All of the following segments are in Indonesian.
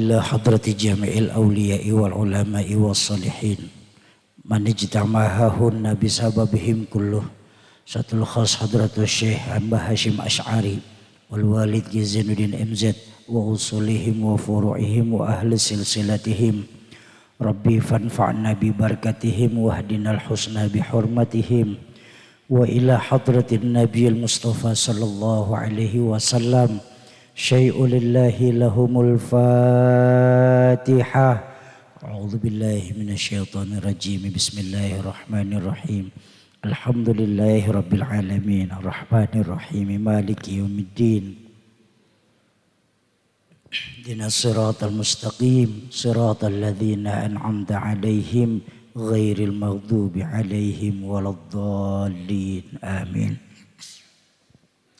إلى حضرة جميع الأولياء والعلماء والصالحين من اجتمعهن بسببهم كله. Satu khas Hadratul Syekh Amba Hashim Ash'ari wal Walid Zainuddin MZ wa usulihim wa furu'ihim wa ahli silsilatihim. Rabbi fanfa'na bi barakatihim wahdinal husna bi hurmatihim wa ila hadratin Nabiyil Mustafa sallallahu alaihi wasallam. Syai'u lillahi lahumul Fatihah. A'udzu billahi minasyaitonir rajim. Bismillahirrahmanirrahim. Alhamdulillahi rabbil alamin arrahmanir rahim maliki yaumiddin. Ihdinas siratal mustaqim siratal ladzina an'amta 'alaihim ghairil maghdubi 'alaihim waladdallin. Amin.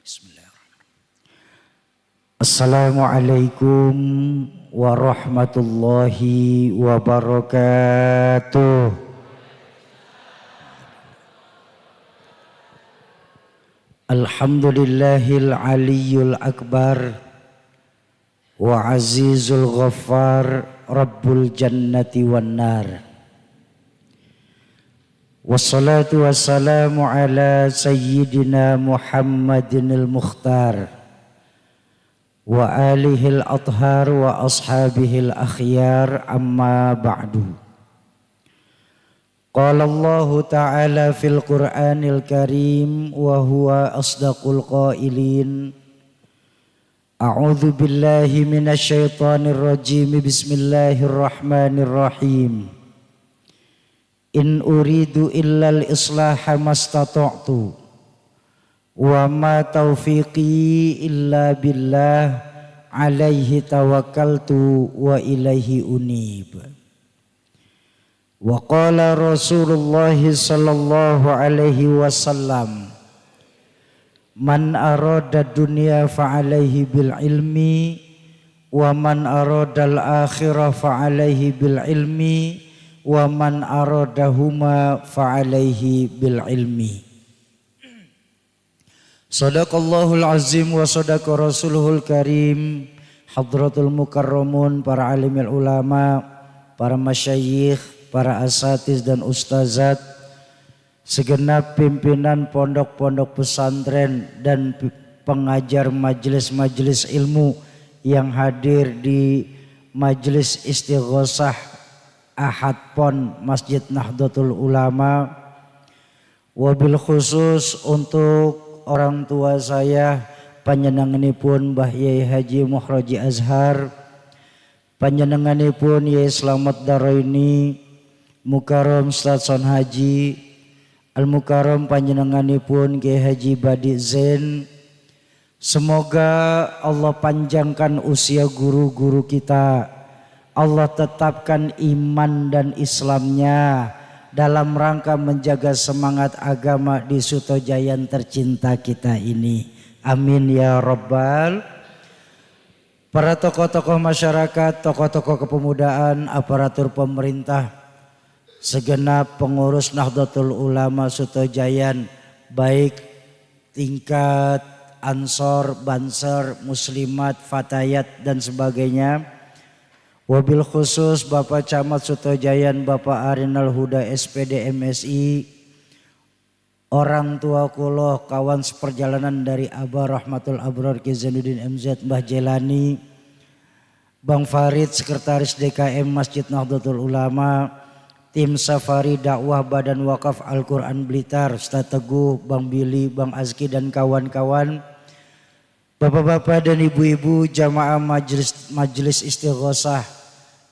Bismillahirrahmanirrahim. Assalamualaikum warahmatullahi wabarakatuh. Alhamdulillahil aliyyul akbar wa azizul ghaffar rabbul jannati wan nar. Wassalatu wassalamu ala sayyidina Muhammadinil mukhtar wa alihil athhar wa ashabihil akhyar, amma ba'du. Qala Allahu ta'ala fil Qur'anil Karim wa huwa asdaqul qailin. A'udzu billahi minasy syaithanir rajim. Bismillahirrahmanirrahim. In uridu illal islaha mastata'tu wa ma taufiqi illa billah alaihi tawakkaltu wa ilaihi unib. Wa qala Rasulullah sallallahu alaihi wasallam, man arada dunya fa alaihi bil ilmi wa man arada al akhirah fa alaihi bil ilmi wa man aradahuma fa alaihi bil ilmi. Sadaqallahul azim wa sadaqa rasuluhul karim. Hadratul mukarramun, para alimil ulama, para masyayikh, para asatiz dan ustazat, segenap pimpinan pondok-pondok pesantren dan pengajar majelis-majelis ilmu yang hadir di majelis istighosah Ahad Pon Masjid Nahdlatul Ulama. Wabil khusus untuk orang tua saya, panjenenganipun Mbah Yai Haji Mukhraji Azhar, panjenenganipun Yai Slamet Daraini Mukarram Stadson Haji Al-Mukarram, panjenenganipun Kiai Haji Badi Zain. Semoga Allah panjangkan usia guru-guru kita, Allah tetapkan iman dan Islamnya dalam rangka menjaga semangat agama di Sutojayan tercinta kita ini. Amin ya rabbal. Para tokoh-tokoh masyarakat, tokoh-tokoh kepemudaan, aparatur pemerintah, segenap pengurus Nahdlatul Ulama Sutojayan, baik tingkat Ansor, Banser, Muslimat, Fatayat dan sebagainya. Wabil khusus Bapak Camat Sutojayan, Bapak Arinal Huda SPD MSI, orang tua kulo, kawan seperjalanan dari Abah Rahmatul Abrar Ki Zainuddin MZ, Mbah Jelani, Bang Farid Sekretaris DKM Masjid Nahdlatul Ulama, tim Safari Dakwah Badan Wakaf Al-Quran Blitar, Ustaz Teguh, Bang Billy, Bang Azki dan kawan-kawan, bapak-bapak dan ibu-ibu jamaah majelis istighosah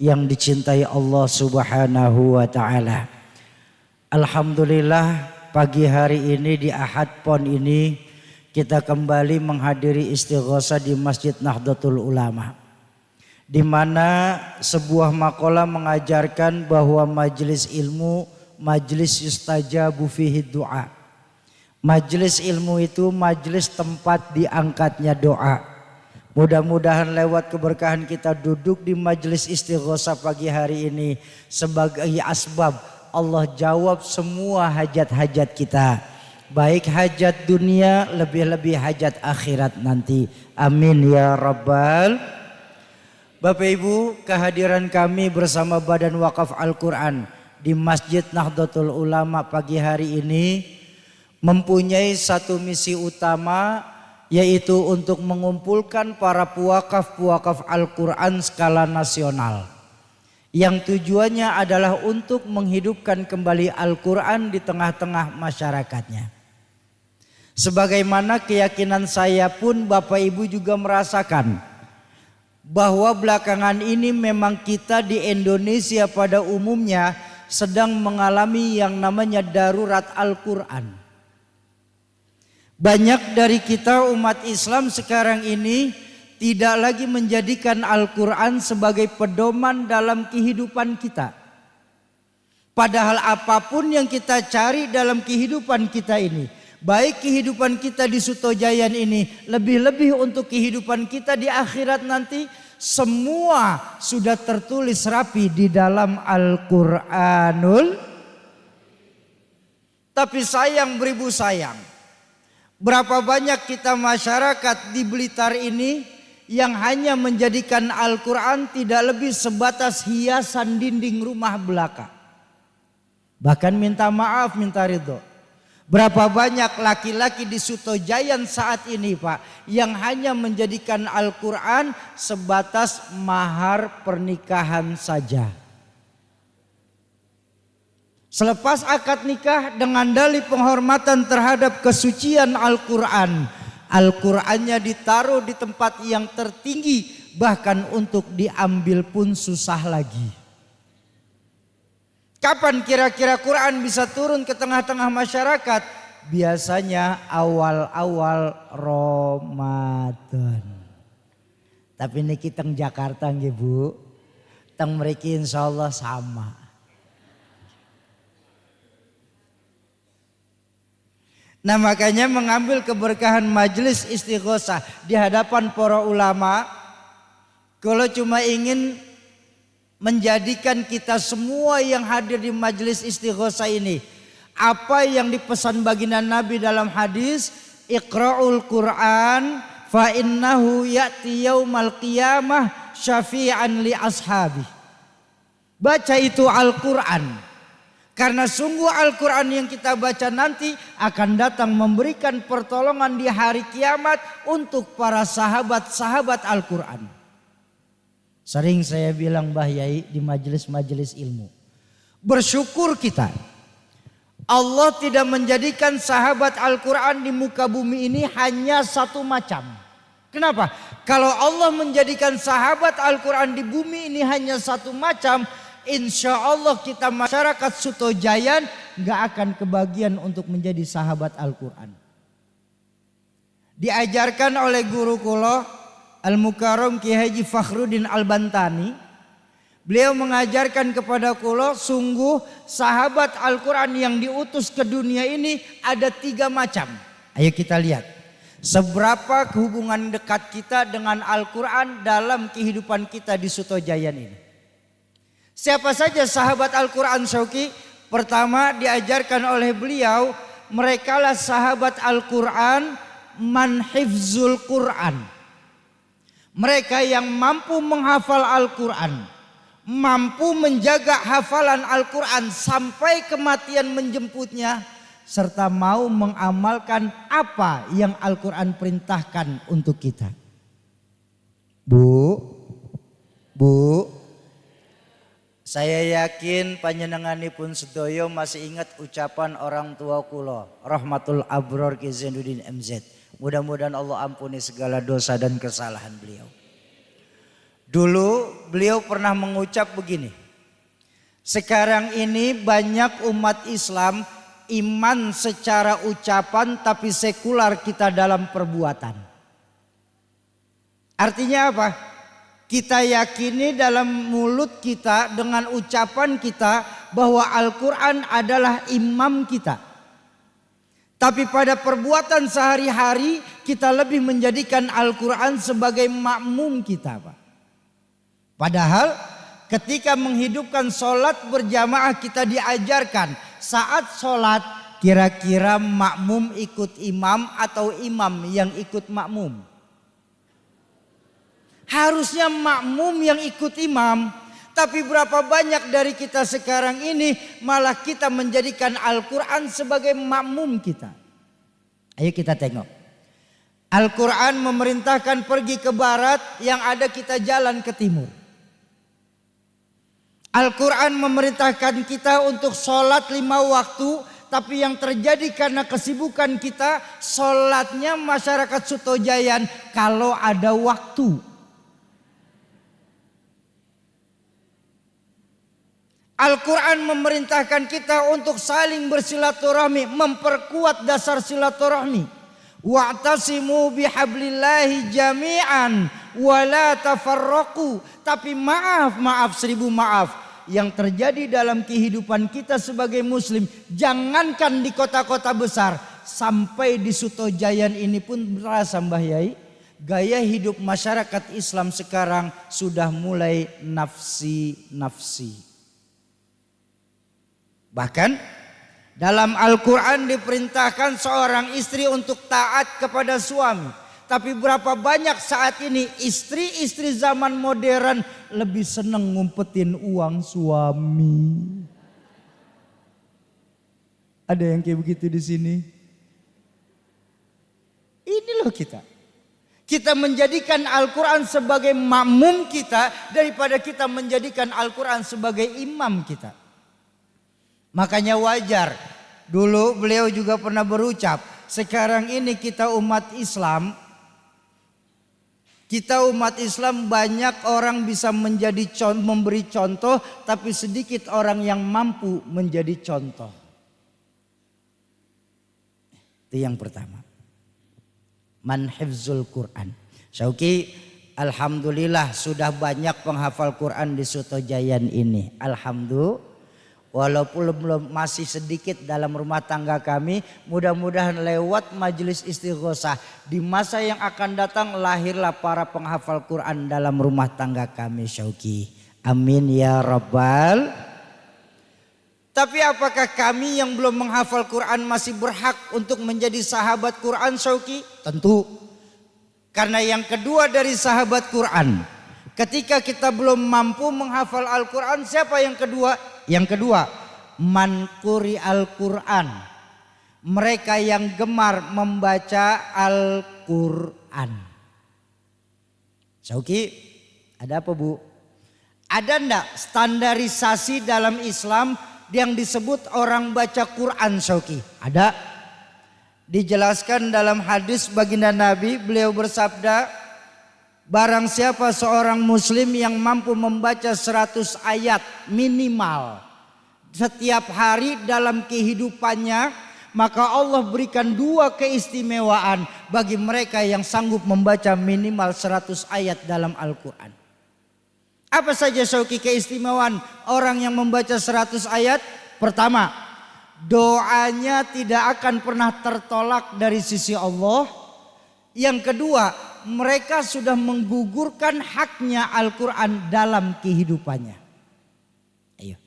yang dicintai Allah Subhanahu wa ta'ala. Alhamdulillah, pagi hari ini di Ahad Pon ini kita kembali menghadiri istighosah di Masjid Nahdlatul Ulama, di mana sebuah maqalah mengajarkan bahwa majelis ilmu, majelis yustajabu fihi doa. Majelis ilmu itu majelis tempat diangkatnya doa. Mudah-mudahan lewat keberkahan kita duduk di majelis istighosah pagi hari ini sebagai asbab Allah jawab semua hajat-hajat kita. Baik hajat dunia, lebih-lebih hajat akhirat nanti. Amin ya rabbal. Bapak Ibu, kehadiran kami bersama Badan Wakaf Al-Quran di Masjid Nahdlatul Ulama pagi hari ini mempunyai satu misi utama, yaitu untuk mengumpulkan para pewakaf Al-Quran skala nasional. Yang tujuannya adalah untuk menghidupkan kembali Al-Quran di tengah-tengah masyarakatnya. Sebagaimana keyakinan saya pun Bapak Ibu juga merasakan bahwa belakangan ini memang kita di Indonesia pada umumnya sedang mengalami yang namanya darurat Al-Quran. Banyak dari kita umat Islam sekarang ini tidak lagi menjadikan Al-Quran sebagai pedoman dalam kehidupan kita. Padahal apapun yang kita cari dalam kehidupan kita ini, baik kehidupan kita di Sutojayan ini, lebih-lebih untuk kehidupan kita di akhirat nanti, semua sudah tertulis rapi di dalam Al-Quranul. Tapi sayang beribu sayang, berapa banyak kita masyarakat di Blitar ini yang hanya menjadikan Al-Quran tidak lebih sebatas hiasan dinding rumah belaka. Bahkan minta maaf, minta ridho. Berapa banyak laki-laki di Sutojayan saat ini Pak, yang hanya menjadikan Al-Quran sebatas mahar pernikahan saja. Selepas akad nikah dengan dalih penghormatan terhadap kesucian Al-Quran, Al-Qurannya ditaruh di tempat yang tertinggi, bahkan untuk diambil pun susah lagi. Kapan kira-kira Quran bisa turun ke tengah-tengah masyarakat? Biasanya awal-awal Ramadan. Tapi ini kita di Jakarta nggih Bu, teng mriki insyaallah sama. Nah makanya mengambil keberkahan majelis istighosah di hadapan para ulama, kalau cuma ingin menjadikan kita semua yang hadir di majelis istighosah ini, apa yang dipesan baginda Nabi dalam hadis, Iqra'ul Quran fa innahu ya'ti yaumal qiyamah syafi'an li ashabi. Baca itu Al-Quran. Karena sungguh Al-Quran yang kita baca nanti akan datang memberikan pertolongan di hari kiamat untuk para sahabat-sahabat Al-Quran. Sering saya bilang Mbah Yai di majelis-majelis ilmu, bersyukur kita Allah tidak menjadikan sahabat Al-Quran di muka bumi ini hanya satu macam. Kenapa? Kalau Allah menjadikan sahabat Al-Quran di bumi ini hanya satu macam, insya Allah kita masyarakat Sutojayan gak akan kebagian untuk menjadi sahabat Al-Quran. Diajarkan oleh guru kula Al-Mukarram Ki Haji Fakhruddin Al-Bantani, beliau mengajarkan kepada kula, sungguh sahabat Al-Quran yang diutus ke dunia ini ada 3 macam. Ayo kita lihat seberapa hubungan dekat kita dengan Al-Quran dalam kehidupan kita di Sutojayan ini. Siapa saja sahabat Al-Quran Syauki? Pertama diajarkan oleh beliau, merekalah sahabat Al-Quran man hifzul Quran. Mereka yang mampu menghafal Al-Quran, mampu menjaga hafalan Al-Quran sampai kematian menjemputnya, serta mau mengamalkan apa yang Al-Quran perintahkan untuk kita. Bu, saya yakin panjenenganipun sedoyo masih ingat ucapan orang tua kula, Rahmatul Abror Ki Zainuddin MZ. Mudah-mudahan Allah ampuni segala dosa dan kesalahan beliau. Dulu beliau pernah mengucap begini, sekarang ini banyak umat Islam iman secara ucapan tapi sekular kita dalam perbuatan. Artinya apa? Kita yakini dalam mulut kita dengan ucapan kita bahwa Al-Quran adalah imam kita. Tapi pada perbuatan sehari-hari kita lebih menjadikan Al-Quran sebagai makmum kita Pak. Padahal ketika menghidupkan sholat berjamaah kita diajarkan saat sholat kira-kira makmum ikut imam atau imam yang ikut makmum. Harusnya makmum yang ikut imam. Tapi berapa banyak dari kita sekarang ini malah kita menjadikan Al-Quran sebagai makmum kita. Ayo kita tengok. Al-Quran memerintahkan pergi ke barat, yang ada kita jalan ke timur. Al-Quran memerintahkan kita untuk sholat 5 waktu, tapi yang terjadi karena kesibukan kita, sholatnya masyarakat Sutojayan kalau ada waktu. Al-Quran memerintahkan kita untuk saling bersilaturahmi, memperkuat dasar silaturahmi. Wa'tasimu bihablillahi jami'an wa la tafarraqu. Tapi maaf 1000 maaf yang terjadi dalam kehidupan kita sebagai muslim, jangankan di kota-kota besar, sampai di Sutojayan ini pun berasa Mbah Yai, gaya hidup masyarakat Islam sekarang sudah mulai nafsi-nafsi. Bahkan dalam Al-Quran diperintahkan seorang istri untuk taat kepada suami. Tapi berapa banyak saat ini istri-istri zaman modern lebih senang ngumpetin uang suami. Ada yang kayak begitu di sini? Ini loh kita. Kita menjadikan Al-Quran sebagai makmum kita daripada kita menjadikan Al-Quran sebagai imam kita. Makanya wajar, dulu beliau juga pernah berucap, sekarang ini kita umat Islam banyak orang bisa memberi contoh, tapi sedikit orang yang mampu menjadi contoh. Itu yang pertama. Man hifzul Quran. Syauki, alhamdulillah sudah banyak penghafal Quran di Sutojayan ini. Alhamdulillah. Walaupun belum masih sedikit dalam rumah tangga kami, mudah-mudahan lewat majelis istighosah di masa yang akan datang lahirlah para penghafal Quran dalam rumah tangga kami, Syauki. Amin ya rabbal. Tapi apakah kami yang belum menghafal Quran masih berhak untuk menjadi sahabat Quran, Syauki? Tentu. Karena yang kedua dari sahabat Quran, ketika kita belum mampu menghafal Al-Quran, siapa yang kedua? Yang kedua, man quri Al-Quran. Mereka yang gemar membaca Al-Quran. Syauki, ada apa Bu? Ada enggak standarisasi dalam Islam yang disebut orang baca Quran, Syauki? Ada. Dijelaskan dalam hadis baginda Nabi, beliau bersabda, barang siapa seorang muslim yang mampu membaca 100 ayat minimal setiap hari dalam kehidupannya, maka Allah berikan 2 keistimewaan bagi mereka yang sanggup membaca minimal 100 ayat dalam Al-Quran. Apa saja Syauki keistimewaan orang yang membaca 100 ayat? Pertama, doanya tidak akan pernah tertolak dari sisi Allah. Yang kedua, mereka sudah menggugurkan haknya Al-Quran dalam kehidupannya. Ayo.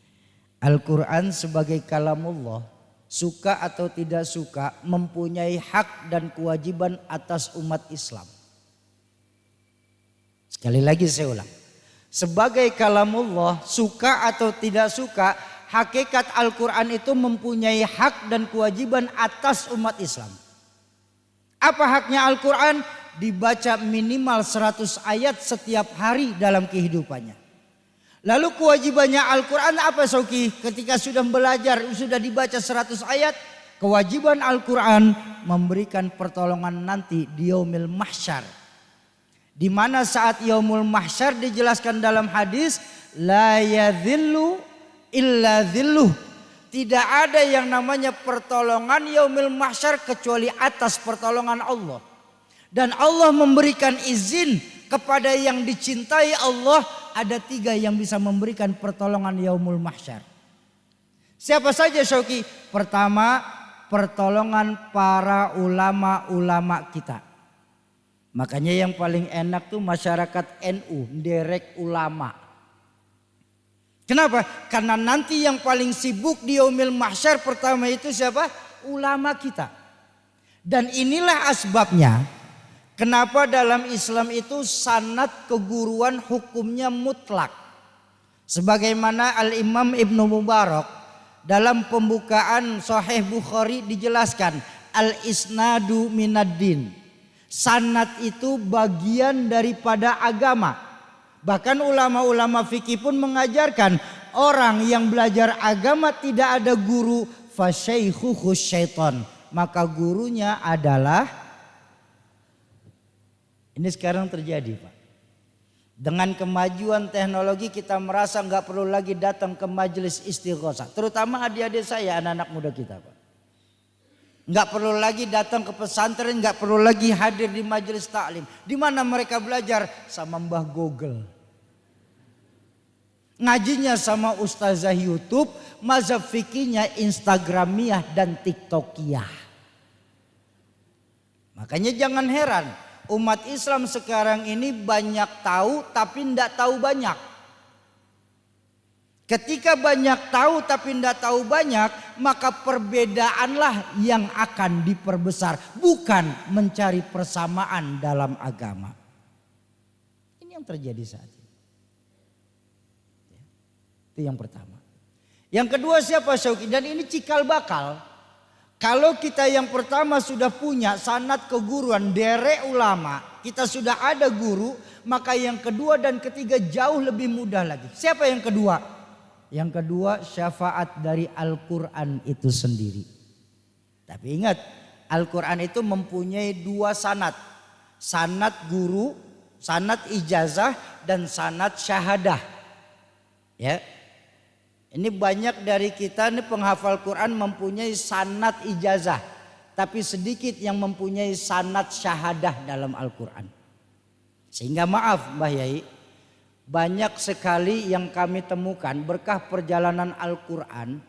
Al-Quran sebagai kalamullah, suka atau tidak suka, mempunyai hak dan kewajiban atas umat Islam. Sekali lagi saya ulang. Sebagai kalamullah, suka atau tidak suka, hakikat Al-Quran itu mempunyai hak dan kewajiban atas umat Islam. Apa haknya Al-Quran? Dibaca minimal 100 ayat setiap hari dalam kehidupannya. Lalu kewajibannya Al-Quran apa, Syauki? Ketika sudah belajar, sudah dibaca 100 ayat, kewajiban Al-Quran memberikan pertolongan nanti di yaumil mahsyar. Di mana saat yaumul mahsyar dijelaskan dalam hadis, la yadhillu illa dhilluh. Tidak ada yang namanya pertolongan yaumil mahsyar kecuali atas pertolongan Allah. Dan Allah memberikan izin kepada yang dicintai Allah, ada 3 yang bisa memberikan pertolongan yaumul mahsyar. Siapa saja, Syauki? Pertama, pertolongan para ulama-ulama kita. Makanya yang paling enak tuh masyarakat NU, derek ulama. Kenapa? Karena nanti yang paling sibuk di yaumil mahsyar pertama itu siapa? Ulama kita. Dan inilah asbabnya Kenapa dalam Islam itu sanad keguruan hukumnya mutlak? Sebagaimana Al-Imam Ibnu Mubarak dalam pembukaan Sahih Bukhari dijelaskan, al-isnadu minad-din. Sanad itu bagian daripada agama. Bahkan ulama-ulama fikih pun mengajarkan orang yang belajar agama tidak ada guru, fasyaikhuhu syaiton, maka gurunya adalah. Ini sekarang terjadi, Pak. Dengan kemajuan teknologi kita merasa nggak perlu lagi datang ke majelis istighosah. Terutama adik-adik saya, anak-anak muda kita, Pak. Nggak perlu lagi datang ke pesantren, nggak perlu lagi hadir di majelis taklim. Di mana mereka belajar? Sama Mbah Google. Ngajinya sama ustazah YouTube, mazhab fikihnya Instagramiyah dan TikTokiyah. Makanya jangan heran. Umat Islam sekarang ini banyak tahu tapi tidak tahu banyak. Ketika banyak tahu tapi tidak tahu banyak, maka perbedaanlah yang akan diperbesar, bukan mencari persamaan dalam agama. Ini yang terjadi saat ini. Itu yang pertama. Yang kedua siapa Syauqi? Dan ini cikal bakal. Kalau kita yang pertama sudah punya sanad keguruan derek ulama, kita sudah ada guru, maka yang kedua dan ketiga jauh lebih mudah lagi. Siapa yang kedua? Yang kedua syafaat dari Al-Quran itu sendiri. Tapi ingat, Al-Quran itu mempunyai dua sanad. Sanad guru, sanad ijazah dan sanad syahadah. Ya. Ini banyak dari kita ini penghafal Quran mempunyai sanad ijazah. Tapi sedikit yang mempunyai sanad syahadah dalam Al-Quran. Sehingga maaf Mbah Yai, banyak sekali yang kami temukan berkah perjalanan Al-Quran.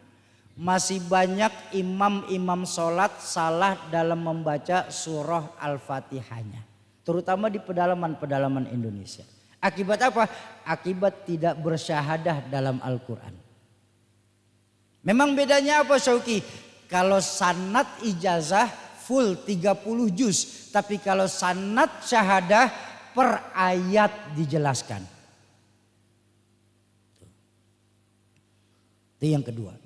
Masih banyak imam-imam sholat salah dalam membaca surah Al-Fatihahnya. Terutama di pedalaman-pedalaman Indonesia. Akibat apa? Akibat tidak bersyahadah dalam Al-Quran. Memang bedanya apa Syauqi? Kalau sanad ijazah full 30 juz. Tapi kalau sanad syahadah per ayat dijelaskan. Itu yang kedua.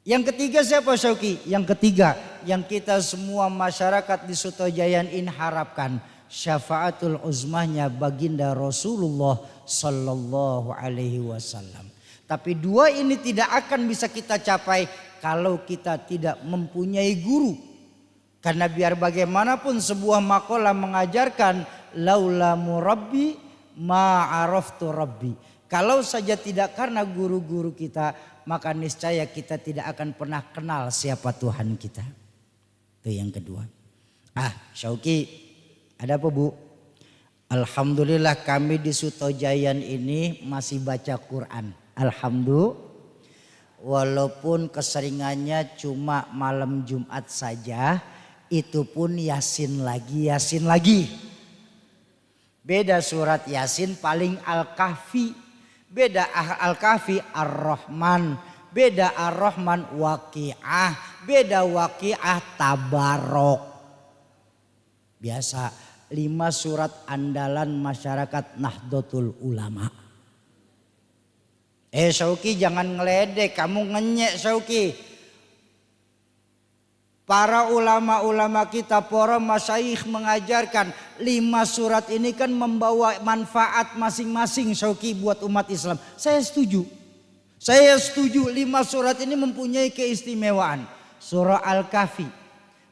Yang ketiga siapa Syauqi? Yang ketiga yang kita semua masyarakat di Sutojayan ini harapkan. Syafaatul uzmahnya baginda Rasulullah Sallallahu Alaihi Wasallam. Tapi dua ini tidak akan bisa kita capai kalau kita tidak mempunyai guru. Karena biar bagaimanapun sebuah maqalah mengajarkan laula murabbi ma'araftu rabbi. Kalau saja tidak karena guru-guru kita, maka niscaya kita tidak akan pernah kenal siapa Tuhan kita. Itu yang kedua. Syauqi, ada apa Bu? Alhamdulillah kami di Sutojayan ini masih baca Quran. Alhamdulillah, walaupun keseringannya cuma malam Jumat saja, itu pun Yasin lagi. Beda surat Yasin paling Al-Kahfi, beda Al-Kahfi Ar-Rahman, beda Ar-Rahman Waqi'ah, beda Waqi'ah Tabarok. Biasa 5 surat andalan masyarakat Nahdlatul Ulama. Syauqi jangan ngeledek, kamu ngenyek Syauqi. Para ulama-ulama kita, para masyayikh mengajarkan 5 surat ini kan membawa manfaat masing-masing Syauqi buat umat Islam. Saya setuju 5 surat ini mempunyai keistimewaan. Surah Al-Kahfi.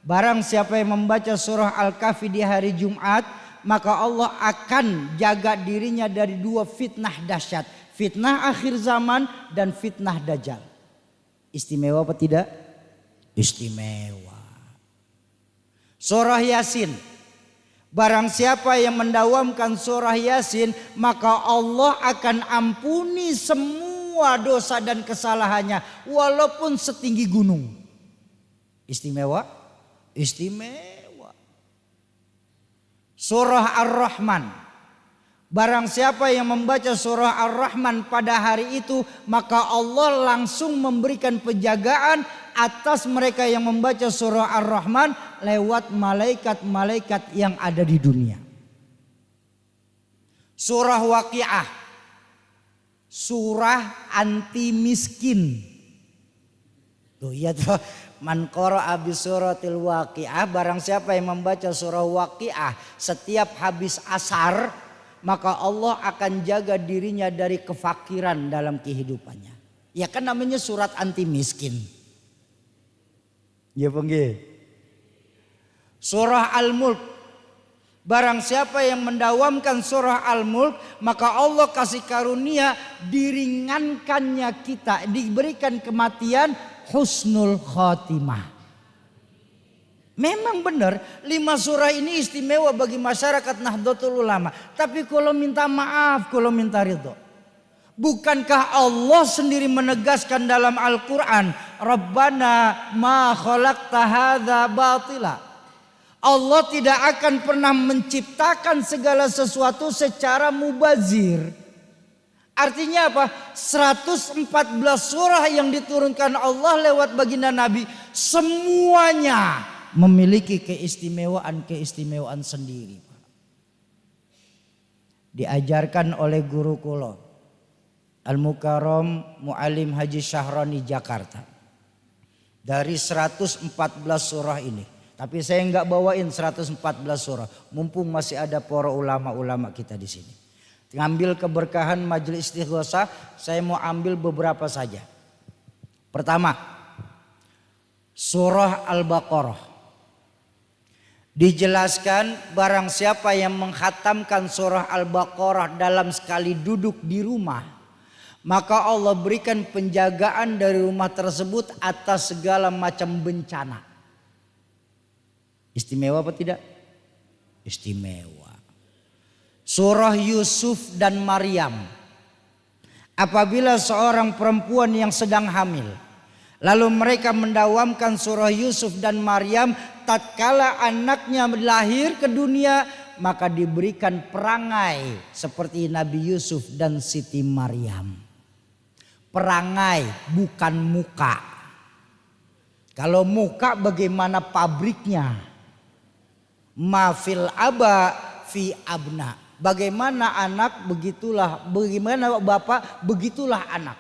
Barang siapa yang membaca surah Al-Kahfi di hari Jumat, maka Allah akan jaga dirinya dari 2 fitnah dahsyat. Fitnah akhir zaman dan fitnah dajjal. Istimewa apa tidak? Istimewa. Surah Yasin. Barang siapa yang mendawamkan surah Yasin, maka Allah akan ampuni semua dosa dan kesalahannya walaupun setinggi gunung. Istimewa? Istimewa. Surah Ar-Rahman. Barang siapa yang membaca surah Ar-Rahman pada hari itu, maka Allah langsung memberikan penjagaan atas mereka yang membaca surah Ar-Rahman lewat malaikat-malaikat yang ada di dunia. Surah Waqiah, surah anti miskin. Tuh ya tuh, man qara'a bi suratil Waqiah, barang siapa yang membaca surah Waqiah setiap habis asar, maka Allah akan jaga dirinya dari kefakiran dalam kehidupannya. Ya kan namanya surat anti miskin. Ya penggih. Surah Al-Mulk, barang siapa yang mendawamkan surah Al-Mulk, maka Allah kasih karunia diringankannya kita, diberikan kematian husnul khotimah. Memang benar 5 surah ini istimewa bagi masyarakat Nahdlatul Ulama. Tapi kalau minta maaf, kalau minta ridho, bukankah Allah sendiri menegaskan dalam Al-Quran, Rabbana ma khalaqta hadza batila. Allah tidak akan pernah menciptakan segala sesuatu secara mubazir. Artinya apa? 114 surah yang diturunkan Allah lewat baginda Nabi, semuanya memiliki keistimewaan sendiri. Diajarkan oleh guru kula Al-Mukarram Muallim Haji Syahrani Jakarta. Dari 114 surah ini, tapi saya enggak bawain 114 surah, mumpung masih ada para ulama-ulama kita di sini. Ngambil keberkahan majelis istighosah, saya mau ambil beberapa saja. Pertama, surah Al-Baqarah. Dijelaskan barang siapa yang menghatamkan surah Al-Baqarah dalam sekali duduk di rumah, maka Allah berikan penjagaan dari rumah tersebut atas segala macam bencana. Istimewa apa tidak? Istimewa. Surah Yusuf dan Maryam. Apabila seorang perempuan yang sedang hamil, lalu mereka mendawamkan surah Yusuf dan Maryam, tatkala anaknya lahir ke dunia, maka diberikan perangai seperti Nabi Yusuf dan Siti Maryam. Perangai bukan muka. Kalau muka bagaimana pabriknya? Ma fil aba fi abna. Bagaimana anak begitulah, bagaimana bapak begitulah anak.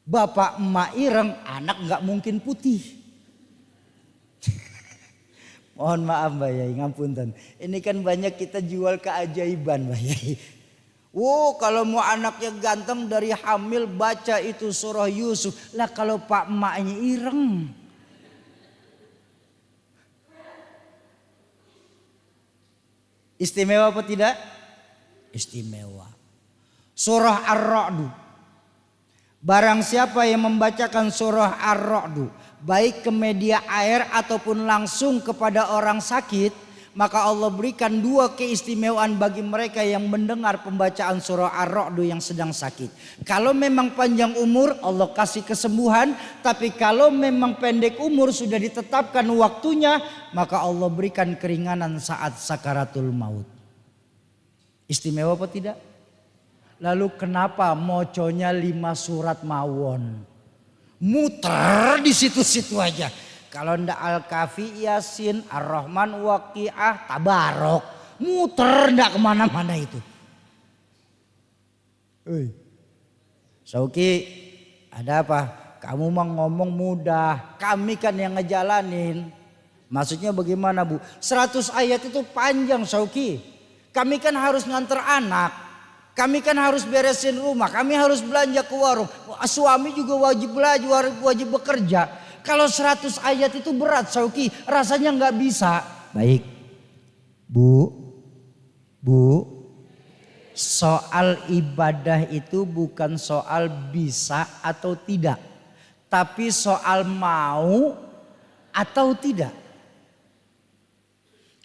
Bapak emak ireng, anak nggak mungkin putih. Mohon maaf Mbak Yai, ngapunten. Ini kan banyak kita jual keajaiban Mbak Yai. Kalau mau anaknya ganteng dari hamil baca itu surah Yusuf. Lah kalau pak emaknya ireng. Istimewa apa tidak? Istimewa. Surah Ar-Ra'd. Barang siapa yang membacakan surah Ar-Ra'd, baik ke media air ataupun langsung kepada orang sakit, maka Allah berikan 2 keistimewaan bagi mereka yang mendengar pembacaan surah Ar-Ra'd yang sedang sakit. Kalau memang panjang umur, Allah kasih kesembuhan. Tapi kalau memang pendek umur, sudah ditetapkan waktunya, maka Allah berikan keringanan saat sakaratul maut. Istimewa apa tidak? Lalu kenapa moconya 5 surat mawon? Muter di situ-situ aja. Kalau ndak Al-Kahfi, Yasin, Ar-Rahman, Waqiah, Tabarok. Muter ndak kemana-mana itu. Sauki, ada apa? Kamu mah ngomong mudah. Kami kan yang ngejalanin. Maksudnya bagaimana Bu? 100 ayat itu panjang Sauki. Kami kan harus nganter anak. Kami kan harus beresin rumah. Kami harus belanja ke warung. Suami juga wajib belajar, wajib bekerja. Kalau 100 ayat itu berat Sauki, rasanya nggak bisa. Baik, Bu, soal ibadah itu bukan soal bisa atau tidak, tapi soal mau atau tidak.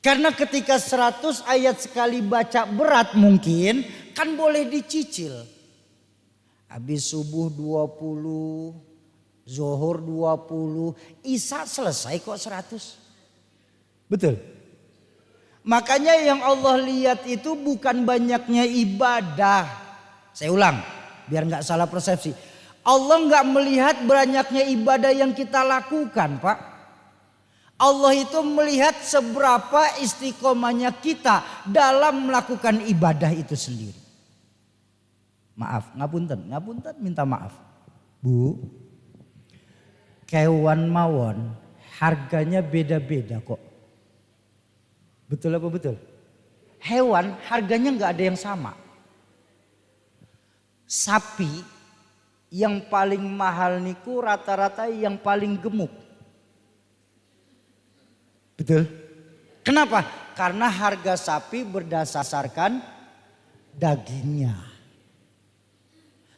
Karena ketika 100 ayat sekali baca berat mungkin, kan boleh dicicil. Habis subuh 20, Zuhur 20, Isya selesai kok 100. Betul. Makanya yang Allah lihat itu bukan banyaknya ibadah. Saya ulang biar nggak salah persepsi. Allah nggak melihat banyaknya ibadah yang kita lakukan Pak. Allah itu melihat seberapa istiqomahnya kita dalam melakukan ibadah itu sendiri. Maaf, ngapunten minta maaf. Bu, kewan mawon harganya beda-beda kok. Betul apa betul? Hewan harganya nggak ada yang sama. Sapi yang paling mahal niku rata-rata yang paling gemuk. Betul? Kenapa? Karena harga sapi berdasarkan dagingnya.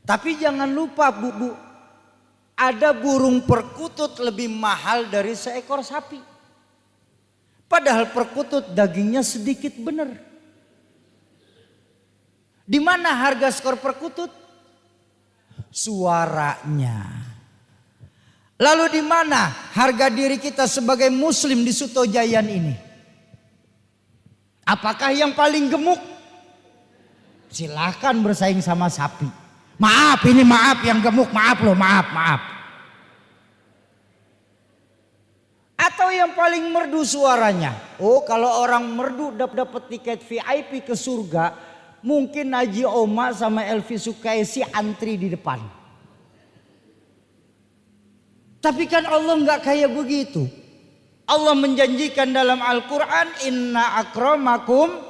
Tapi jangan lupa bu, ada burung perkutut lebih mahal dari seekor sapi. Padahal perkutut dagingnya sedikit benar. Di mana harga skor perkutut? Suaranya. Lalu di mana harga diri kita sebagai muslim di Sutojayan ini? Apakah yang paling gemuk? Silahkan bersaing sama sapi. Maaf yang gemuk, maaf. Atau yang paling merdu suaranya. Oh, kalau orang merdu dapat tiket VIP ke surga, mungkin Haji Oma sama Elvi Sukaisi antri di depan. Tapi kan Allah nggak kayak begitu. Allah menjanjikan dalam Al-Quran, inna akramakum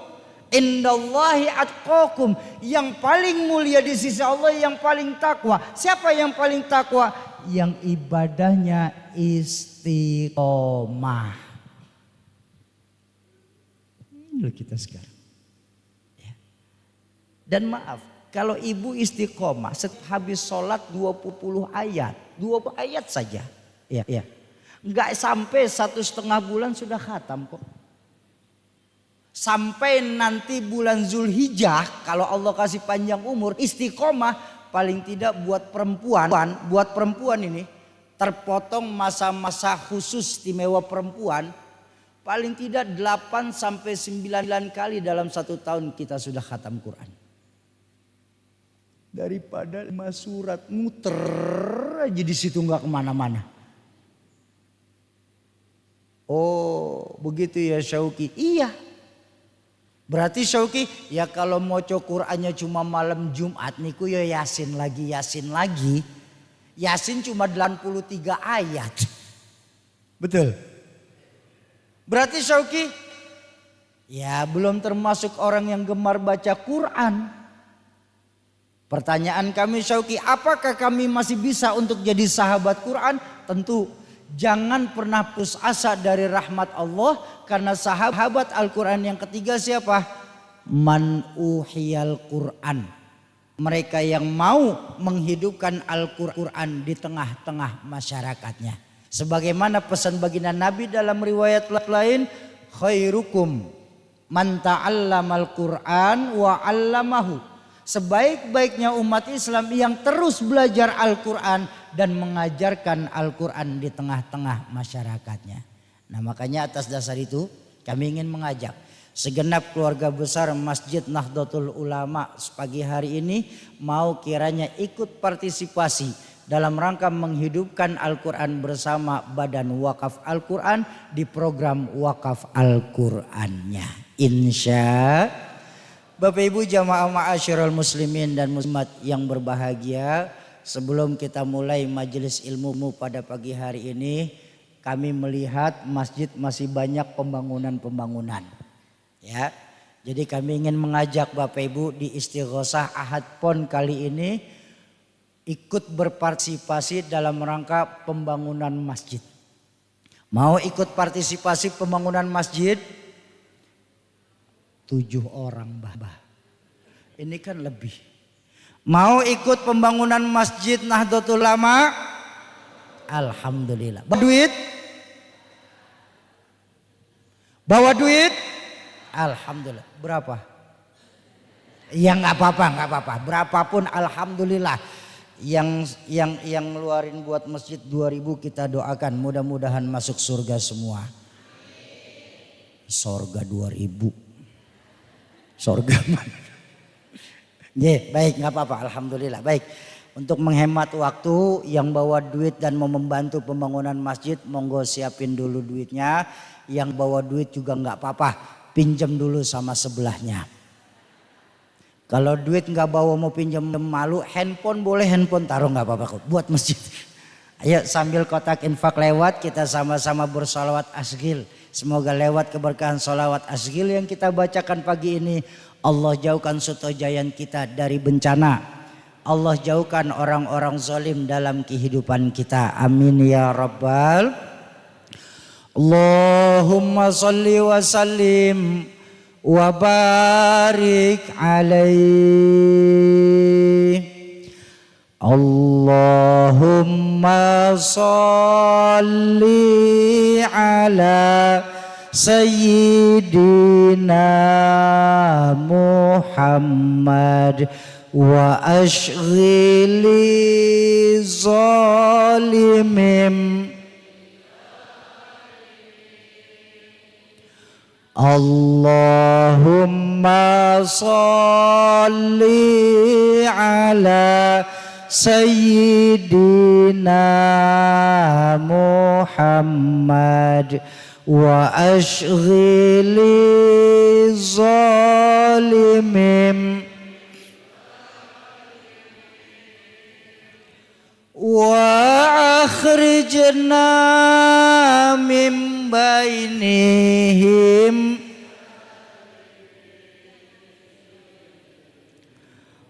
indallahi atqakum. Yang paling mulia di sisi Allah yang paling takwa. Siapa yang paling takwa? Yang ibadahnya istiqomah. Ini kita sekarang. Ya. Dan maaf, kalau ibu istiqomah habis sholat 20 ayat. 20 ayat saja. Ya. Enggak sampai 1,5 bulan sudah khatam kok. Sampai nanti bulan Zulhijjah kalau Allah kasih panjang umur, istiqomah paling tidak buat perempuan ini terpotong masa-masa khusus istimewa perempuan, paling tidak 8 sampai 9 kali dalam 1 tahun kita sudah khatam Quran. Daripada 5 surat muter aja di situ nggak kemana-mana. Oh begitu ya Syauki? Iya. Berarti Syauki ya kalau mau Qurannya cuma malam Jumat niku ya Yasin lagi. Yasin cuma 83 ayat. Betul. Berarti Syauki ya belum termasuk orang yang gemar baca Quran. Pertanyaan kami Syauki, apakah kami masih bisa untuk jadi sahabat Quran? Tentu. Jangan pernah putus asa dari rahmat Allah, karena sahabat Al-Quran yang ketiga siapa? Man uhiyal Quran. Mereka yang mau menghidupkan Al-Quran di tengah-tengah masyarakatnya. Sebagaimana pesan baginda Nabi dalam riwayat lain, khairukum man ta'allamal Quran wa 'allamahu. Sebaik-baiknya umat Islam yang terus belajar Al-Quran dan mengajarkan Al-Quran di tengah-tengah masyarakatnya. Nah makanya atas dasar itu kami ingin mengajak segenap keluarga besar Masjid Nahdlatul Ulama pagi hari ini mau kiranya ikut partisipasi dalam rangka menghidupkan Al-Quran bersama Badan Wakaf Al-Quran di program Wakaf Al-Qurannya. Insya Bapak Ibu jamaah ma'asyiral muslimin dan muslimat yang berbahagia, sebelum kita mulai majelis ilmu pada pagi hari ini, kami melihat masjid masih banyak pembangunan. Ya. Jadi kami ingin mengajak Bapak Ibu di Istighosah Ahad Pon kali ini ikut berpartisipasi dalam rangka pembangunan masjid. Mau ikut partisipasi pembangunan masjid? 7 orang bah. Ini kan lebih. Mau ikut pembangunan Masjid Nahdlatul Ulama? Alhamdulillah. Bawa duit? Alhamdulillah. Berapa? Ya nggak apa-apa. Berapapun alhamdulillah. Yang ngeluarin buat masjid 2.000 kita doakan mudah-mudahan masuk surga semua. Surga 2.000. Sorga mana? Baik nggak apa-apa, alhamdulillah. Baik Untuk menghemat waktu, yang bawa duit dan mau membantu pembangunan masjid, monggo siapin dulu duitnya. Yang bawa duit juga nggak apa-apa, pinjam dulu sama sebelahnya. Kalau duit nggak bawa mau pinjam malu, handphone boleh, handphone taruh nggak apa-apa kok, buat masjid. Ayo sambil kotak infak lewat, kita sama-sama bersolawat asghil. Semoga lewat keberkahan solawat asghil yang kita bacakan pagi ini, Allah jauhkan sutojayan kita dari bencana. Allah jauhkan orang-orang zalim dalam kehidupan kita. Amin ya rabbal. Allahumma salli wa sallim wa barik alaihi. Allahumma salli ala sayyidina Muhammad wa ashghili zalimim. Allahumma salli ala sayyidina Muhammad wa ashghili zalimim. Wa akhrijna min bainihim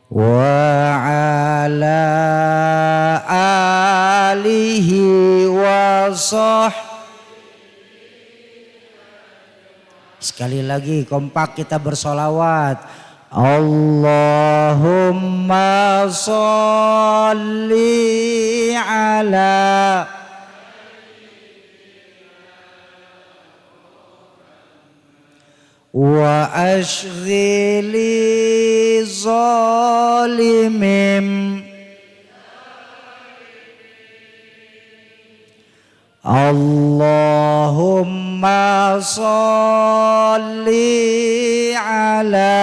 wa ala alihi wa sekali lagi kompak kita bersolawat. Allahumma salli ala wa ashghili zalimim. Allahumma salli ala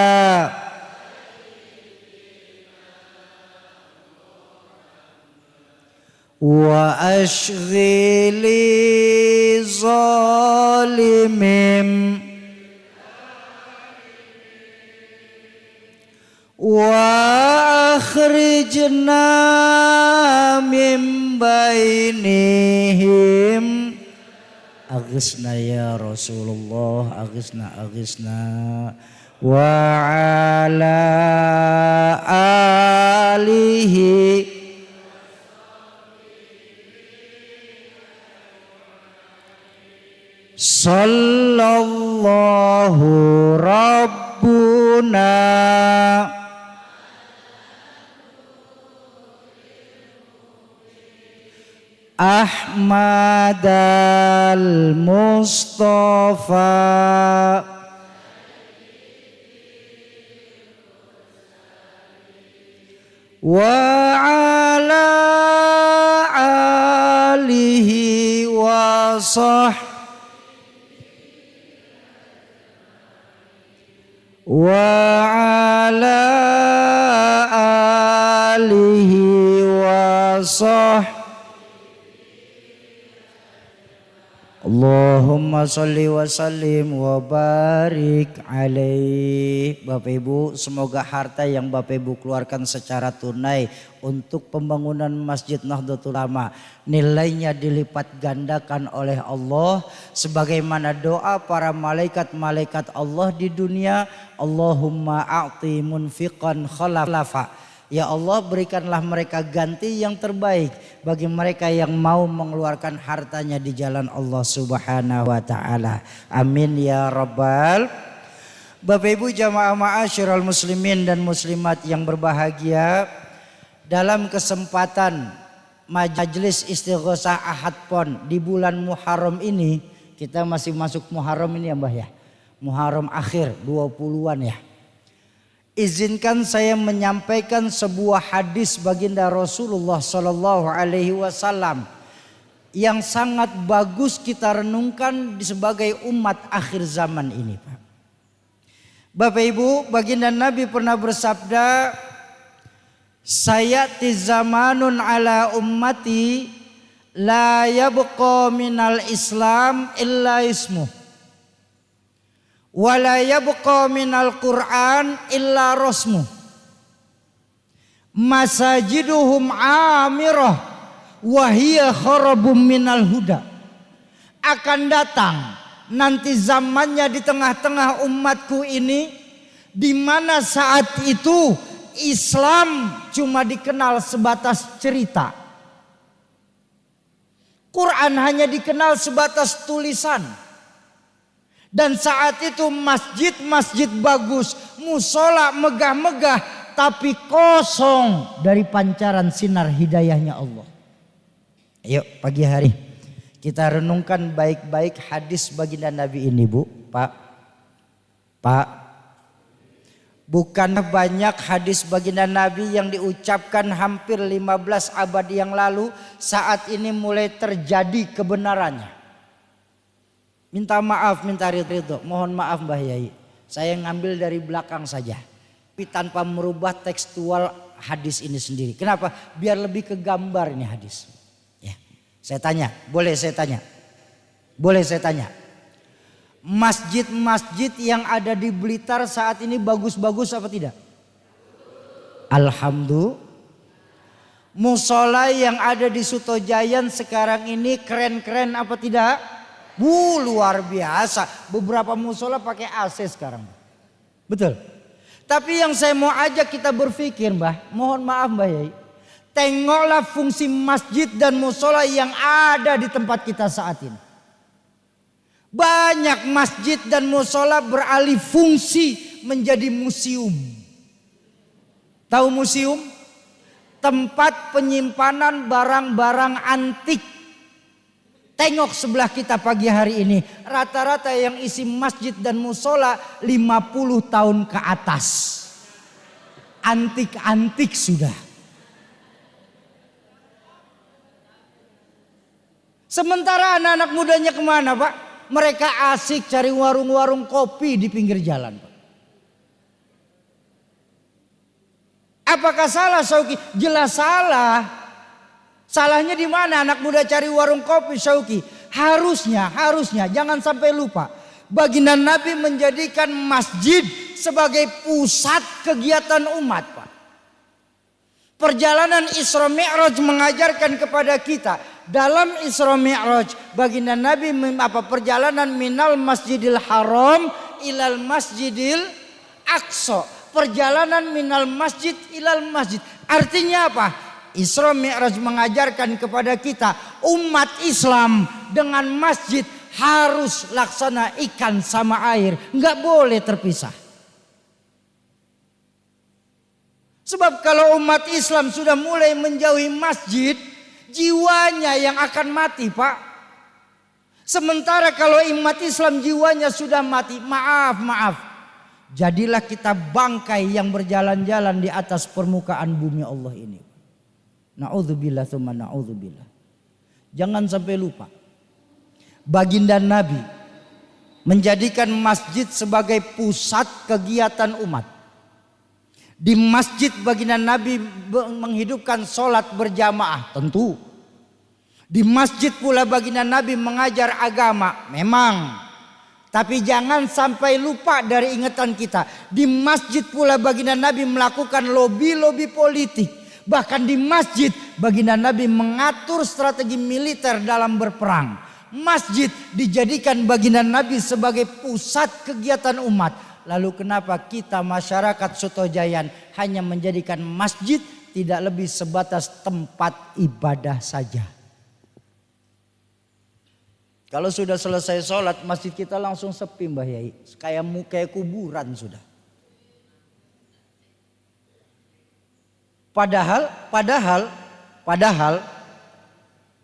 wa ashghili zalimim wa akhrijna min bainihim. Aghithna ya Rasulullah, aghithna wa ala alihi sallallahu rabbuna Ahmad al-Mustafa wa ala alihi wa ala alihi wa Allahumma sholli wa sallim wa barik alaih. Bapak Ibu, semoga harta yang Bapak Ibu keluarkan secara tunai untuk pembangunan Masjid Nahdlatul Ulama nilainya dilipat gandakan oleh Allah sebagaimana doa para malaikat-malaikat Allah di dunia. Allahumma a'ti munfiqan khalafa. Ya Allah, berikanlah mereka ganti yang terbaik bagi mereka yang mau mengeluarkan hartanya di jalan Allah Subhanahu wa taala. Amin ya rabbal. Bapak Ibu jamaah ma'asyiral muslimin dan muslimat yang berbahagia, dalam kesempatan Majelis Istighosah Ahad Pon di bulan Muharram ini, kita masih masuk Muharram ini ya Mbah ya. Muharram akhir 20-an ya. Izinkan saya menyampaikan sebuah hadis baginda Rasulullah Sallallahu Alaihi Wasallam yang sangat bagus kita renungkan sebagai umat akhir zaman ini, Pak. Bapak Ibu, baginda Nabi pernah bersabda, sayati zamanun ala ummati la yabqa minal Islam illa ismuh wa la yabqa minal Qur'an illa rasmuh masajiduhum amirah wa hiya kharabum minal huda. Akan datang nanti zamannya di tengah-tengah umatku ini di mana saat itu Islam cuma dikenal sebatas cerita. Quran hanya dikenal sebatas tulisan. Dan saat itu masjid-masjid bagus, musola megah-megah, tapi kosong dari pancaran sinar hidayahnya Allah. Ayo pagi hari kita renungkan baik-baik hadis baginda Nabi ini, Bu, Pak. Bukan banyak hadis baginda Nabi yang diucapkan hampir 15 abad yang lalu, saat ini mulai terjadi kebenarannya. Minta maaf, minta ridho. Mohon maaf Mbah Yai, saya ngambil dari belakang saja, tapi tanpa merubah tekstual hadis ini sendiri. Kenapa? Biar lebih ke gambar ini hadis. Ya, saya tanya, boleh saya tanya? Boleh saya tanya? Masjid-masjid yang ada di Blitar saat ini bagus-bagus apa tidak? Alhamdulillah. Musola yang ada di Sutojayan sekarang ini keren-keren apa tidak? Luar biasa. Beberapa musola pakai AC sekarang. Betul. Tapi yang saya mau ajak kita berpikir, Mbah, mohon maaf Mbah Yai, tengoklah fungsi masjid dan musola yang ada di tempat kita saat ini. Banyak masjid dan musola beralih fungsi menjadi museum. Tahu museum? Tempat penyimpanan barang-barang antik. Tengok sebelah kita pagi hari ini, rata-rata yang isi masjid dan musola 50 tahun ke atas. Antik-antik sudah. Sementara anak-anak mudanya kemana, Pak? Mereka asik cari warung-warung kopi di pinggir jalan. Apakah salah, Syauki? Jelas salah. Salahnya di mana anak muda cari warung kopi, Syauki? Harusnya jangan sampai lupa. Baginda Nabi menjadikan masjid sebagai pusat kegiatan umat, Pak. Perjalanan Isra Mi'raj mengajarkan kepada kita, dalam Isra Mi'raj baginda Nabi perjalanan minal Masjidil Haram ilal Masjidil Aqsa. Perjalanan minal masjid ilal masjid. Artinya apa? Isra Mi'raj mengajarkan kepada kita umat Islam dengan masjid harus laksana ikan sama air, nggak boleh terpisah. Sebab kalau umat Islam sudah mulai menjauhi masjid, jiwanya yang akan mati, Pak. Sementara kalau umat Islam jiwanya sudah mati, maaf, jadilah kita bangkai yang berjalan-jalan di atas permukaan bumi Allah ini. Na'udzubillah tsumma na'udzubillah. Jangan sampai lupa, baginda Nabi menjadikan masjid sebagai pusat kegiatan umat. Di masjid baginda Nabi menghidupkan sholat berjamaah, tentu. Di masjid pula baginda Nabi mengajar agama, memang. Tapi jangan sampai lupa dari ingatan kita. Di masjid pula baginda Nabi melakukan lobi-lobi politik. Bahkan di masjid baginda Nabi mengatur strategi militer dalam berperang. Masjid dijadikan baginda Nabi sebagai pusat kegiatan umat. Lalu kenapa kita masyarakat Sutojayan hanya menjadikan masjid tidak lebih sebatas tempat ibadah saja? Kalau sudah selesai sholat, masjid kita langsung sepi, Mbah Yai. Kayak kuburan sudah. Padahal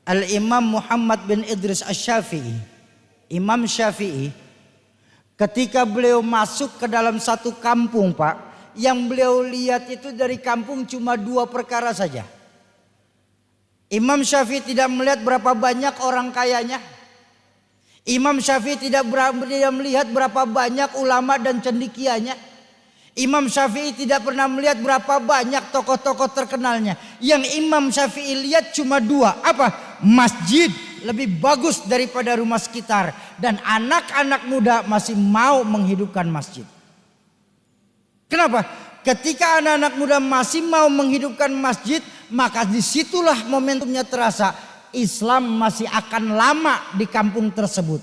Al-Imam Muhammad bin Idris Asy-Syafi'i, Imam Syafi'i, ketika beliau masuk ke dalam satu kampung, Pak, yang beliau lihat itu dari kampung cuma 2 perkara saja. Imam Syafi'i tidak melihat berapa banyak orang kayanya. Imam Syafi'i tidak melihat berapa banyak ulama dan cendekianya. Imam Syafi'i tidak pernah melihat berapa banyak tokoh-tokoh terkenalnya. Yang Imam Syafi'i lihat cuma dua. Apa? Masjid lebih bagus daripada rumah sekitar. Dan anak-anak muda masih mau menghidupkan masjid. Kenapa? Ketika anak-anak muda masih mau menghidupkan masjid, maka disitulah momentumnya terasa. Islam masih akan lama di kampung tersebut.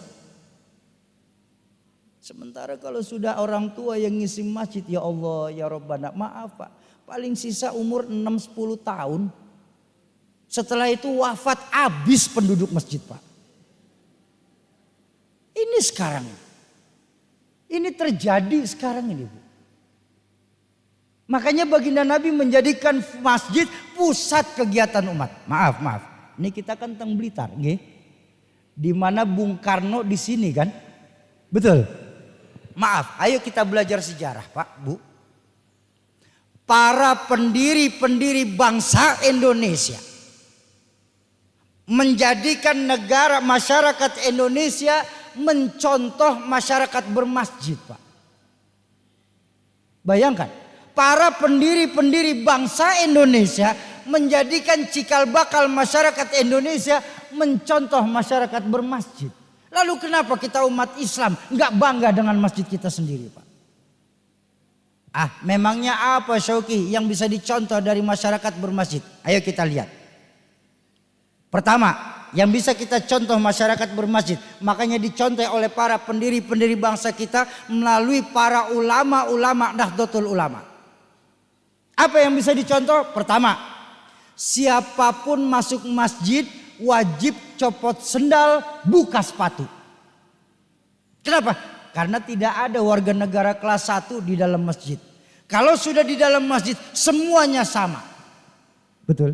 Sementara kalau sudah orang tua yang ngisi masjid, ya Allah, ya Rabbana, maaf Pak, paling sisa umur 6-10 tahun. Setelah itu wafat, habis penduduk masjid Pak. Ini sekarang. Ini terjadi sekarang ini Bu. Makanya baginda Nabi menjadikan masjid pusat kegiatan umat. Maaf. Ini kita kan teng Blitar, nggih. Di mana Bung Karno di sini kan? Betul. Maaf, ayo kita belajar sejarah Pak, Bu. Para pendiri-pendiri bangsa Indonesia menjadikan negara masyarakat Indonesia mencontoh masyarakat bermasjid Pak. Bayangkan, para pendiri-pendiri bangsa Indonesia menjadikan cikal bakal masyarakat Indonesia mencontoh masyarakat bermasjid. Lalu kenapa kita umat Islam nggak bangga dengan masjid kita sendiri Pak? Memangnya apa Syauki yang bisa dicontoh dari masyarakat bermasjid? Ayo kita lihat. Pertama, yang bisa kita contoh masyarakat bermasjid, makanya dicontoh oleh para pendiri-pendiri bangsa kita melalui para ulama-ulama Nahdlatul Ulama. Apa yang bisa dicontoh? Pertama, siapapun masuk masjid wajib copot sendal, buka sepatu. Kenapa? Karena tidak ada warga negara kelas 1 di dalam masjid. Kalau sudah di dalam masjid semuanya sama. Betul?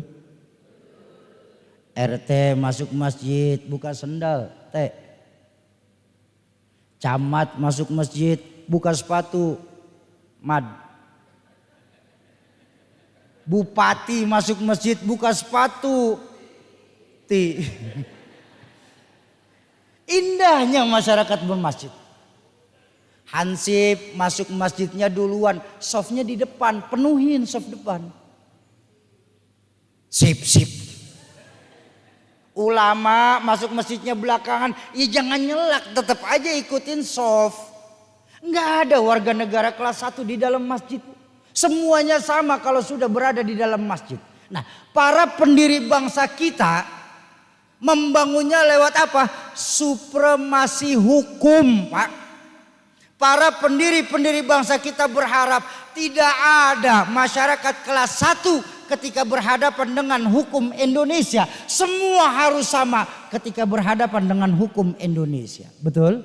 RT masuk masjid buka sendal, T. Camat masuk masjid buka sepatu, Mad. Bupati masuk masjid buka sepatu, Indahnya masyarakat bermasjid. Hansip masuk masjidnya duluan, softnya di depan, penuhin soft depan. Sip. Ulama masuk masjidnya belakangan, ya jangan nyelak, tetap aja ikutin soft. Nggak ada warga negara kelas 1 di dalam masjid. Semuanya sama kalau sudah berada di dalam masjid. Nah, para pendiri bangsa kita membangunnya lewat apa? Supremasi hukum Pak. Para pendiri-pendiri bangsa kita berharap tidak ada masyarakat kelas 1 ketika berhadapan dengan hukum Indonesia. Semua harus sama ketika berhadapan dengan hukum Indonesia. Betul?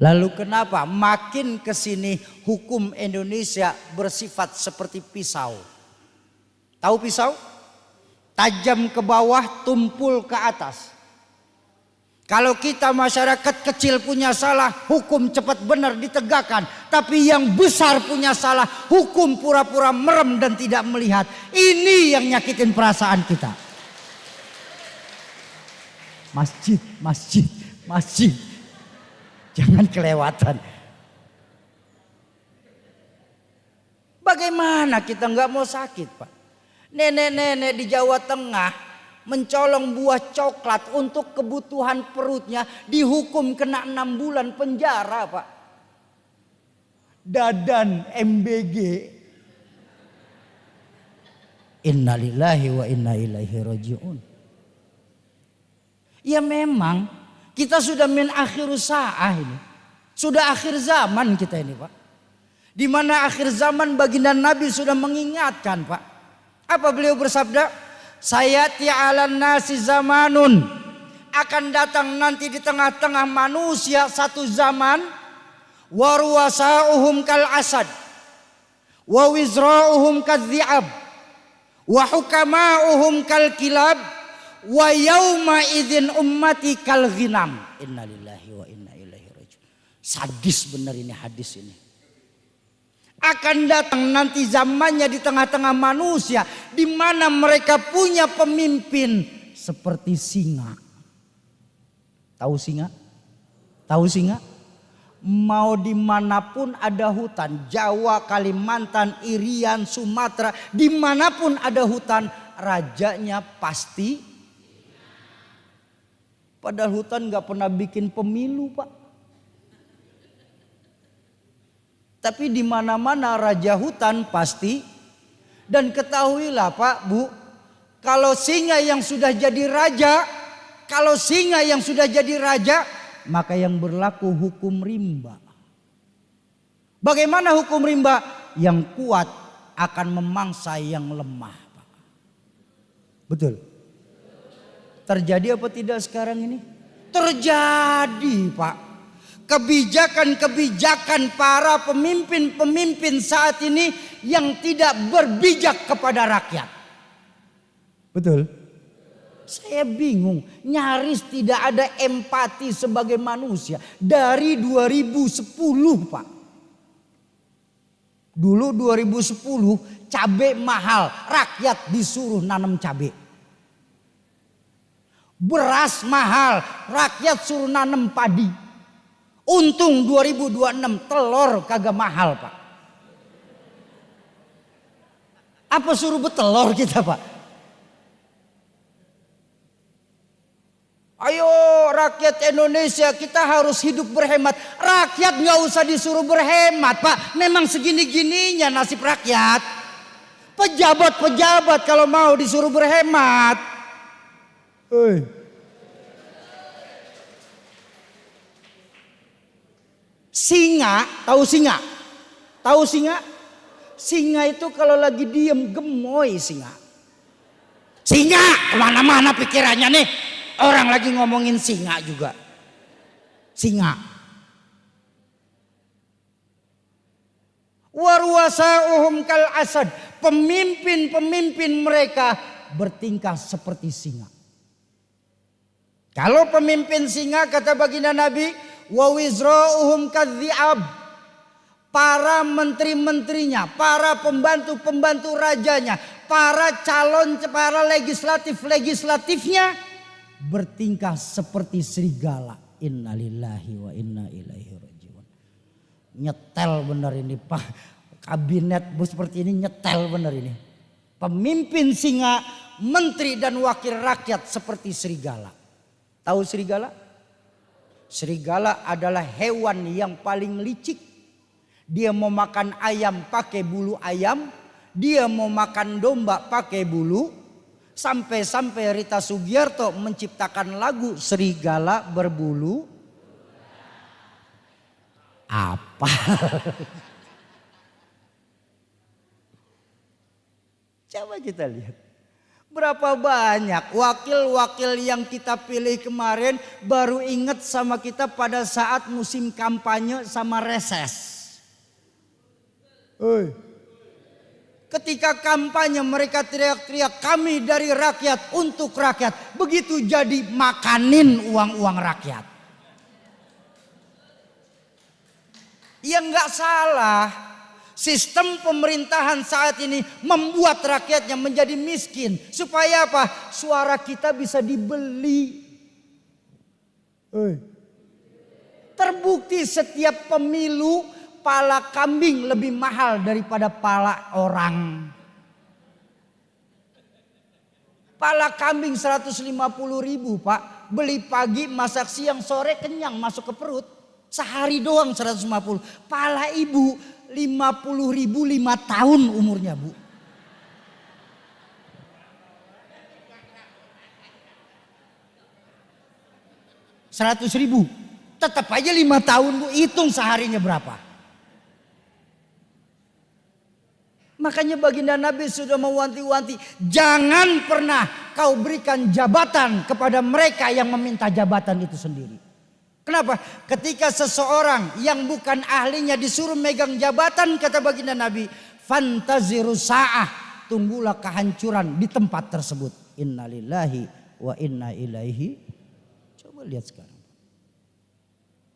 Lalu kenapa makin kesini hukum Indonesia bersifat seperti pisau? Tahu pisau? Tajam ke bawah, tumpul ke atas. Kalau kita masyarakat kecil punya salah, hukum cepat benar ditegakkan. Tapi yang besar punya salah, hukum pura-pura merem dan tidak melihat. Ini yang nyakitin perasaan kita. Masjid. Jangan kelewatan. Bagaimana kita nggak mau sakit Pak? Nenek-nenek di Jawa Tengah mencolong buah coklat untuk kebutuhan perutnya, dihukum kena 6 bulan penjara Pak. Dadan MBG. Innalillahi wa inna ilaihi raji'un. Ya memang kita sudah min akhirus sa'ah ini. Sudah akhir zaman kita ini Pak. Di mana akhir zaman baginda Nabi sudah mengingatkan Pak. Apa beliau bersabda? Sayati 'alan nasi zamanun, akan datang nanti di tengah-tengah manusia satu zaman, wa ruwasa'uhum kal asad wa wizra'uhum kadh-dhi'ab wa hukama'uhum kal kilab wa yauma idzin ummati kal ghinam. Innalillahi wa inna ilaihi raji'un. Sadis benar ini hadis ini. Akan datang nanti zamannya di tengah-tengah manusia di mana mereka punya pemimpin seperti singa. Tahu singa? Mau dimanapun ada hutan, Jawa, Kalimantan, Irian, Sumatera, dimanapun ada hutan, rajanya pasti. Padahal hutan gak pernah bikin pemilu, Pak. Tapi di mana-mana raja hutan pasti. Dan ketahuilah Pak, Bu, kalau singa yang sudah jadi raja, maka yang berlaku hukum rimba. Bagaimana hukum rimba? Yang kuat akan memangsa yang lemah, Pak. Betul. Terjadi apa tidak sekarang ini? Terjadi, Pak. Kebijakan-kebijakan para pemimpin-pemimpin saat ini yang tidak berbijak kepada rakyat. Betul. Saya bingung, nyaris tidak ada empati sebagai manusia. Dari 2010 Pak. Dulu 2010 cabai mahal, rakyat disuruh nanam cabai. Beras mahal, rakyat suruh nanam padi. Untung 2026 telur kagak mahal Pak. Apa suruh betelor kita Pak? Ayo rakyat Indonesia, kita harus hidup berhemat. Rakyat gak usah disuruh berhemat Pak. Memang segini-gininya nasib rakyat. Pejabat-pejabat kalau mau disuruh berhemat. Singa, tahu singa? Tahu singa? Singa itu kalau lagi diem gemoy singa. Singa kemana-mana pikirannya nih. Orang lagi ngomongin singa juga. Singa. Warwasa'uhum kal asad. Pemimpin-pemimpin mereka bertingkah seperti singa. Kalau pemimpin singa kata baginda Nabi, wa wizra'uhum kadhi'ab. Para menteri-menterinya, para pembantu-pembantu rajanya, para legislatifnya bertingkah seperti serigala. Innalillahi wa inna ilaihi rajiun. Nyetel benar ini Pak. Kabinet seperti ini nyetel benar ini. Pemimpin singa, menteri dan wakil rakyat seperti serigala. Tahu serigala? Serigala adalah hewan yang paling licik. Dia mau makan ayam pakai bulu ayam. Dia mau makan domba pakai bulu. Sampai-sampai Rita Sugiarto menciptakan lagu Serigala Berbulu apa? Coba kita lihat. Berapa banyak wakil-wakil yang kita pilih kemarin baru ingat sama kita pada saat musim kampanye sama reses. Ketika kampanye mereka teriak-teriak kami dari rakyat untuk rakyat. Begitu jadi makanin uang-uang rakyat. Ya nggak salah. Sistem pemerintahan saat ini membuat rakyatnya menjadi miskin. Supaya apa? Suara kita bisa dibeli. Terbukti setiap pemilu pala kambing lebih mahal daripada pala orang. Pala kambing 150.000 Pak. Beli pagi masak siang sore kenyang masuk ke perut. Sehari doang 150. Pala ibu 50.000 5 tahun umurnya Bu. $100.000. Tetap aja 5 tahun Bu. Hitung seharinya berapa. Makanya baginda Nabi sudah mewanti-wanti. Jangan pernah kau berikan jabatan kepada mereka yang meminta jabatan itu sendiri. Kenapa? Ketika seseorang yang bukan ahlinya disuruh megang jabatan kata baginda Nabi. Fantaziru sa'ah. Tunggulah kehancuran di tempat tersebut. Innalillahi wa inna ilaihi. Coba lihat sekarang.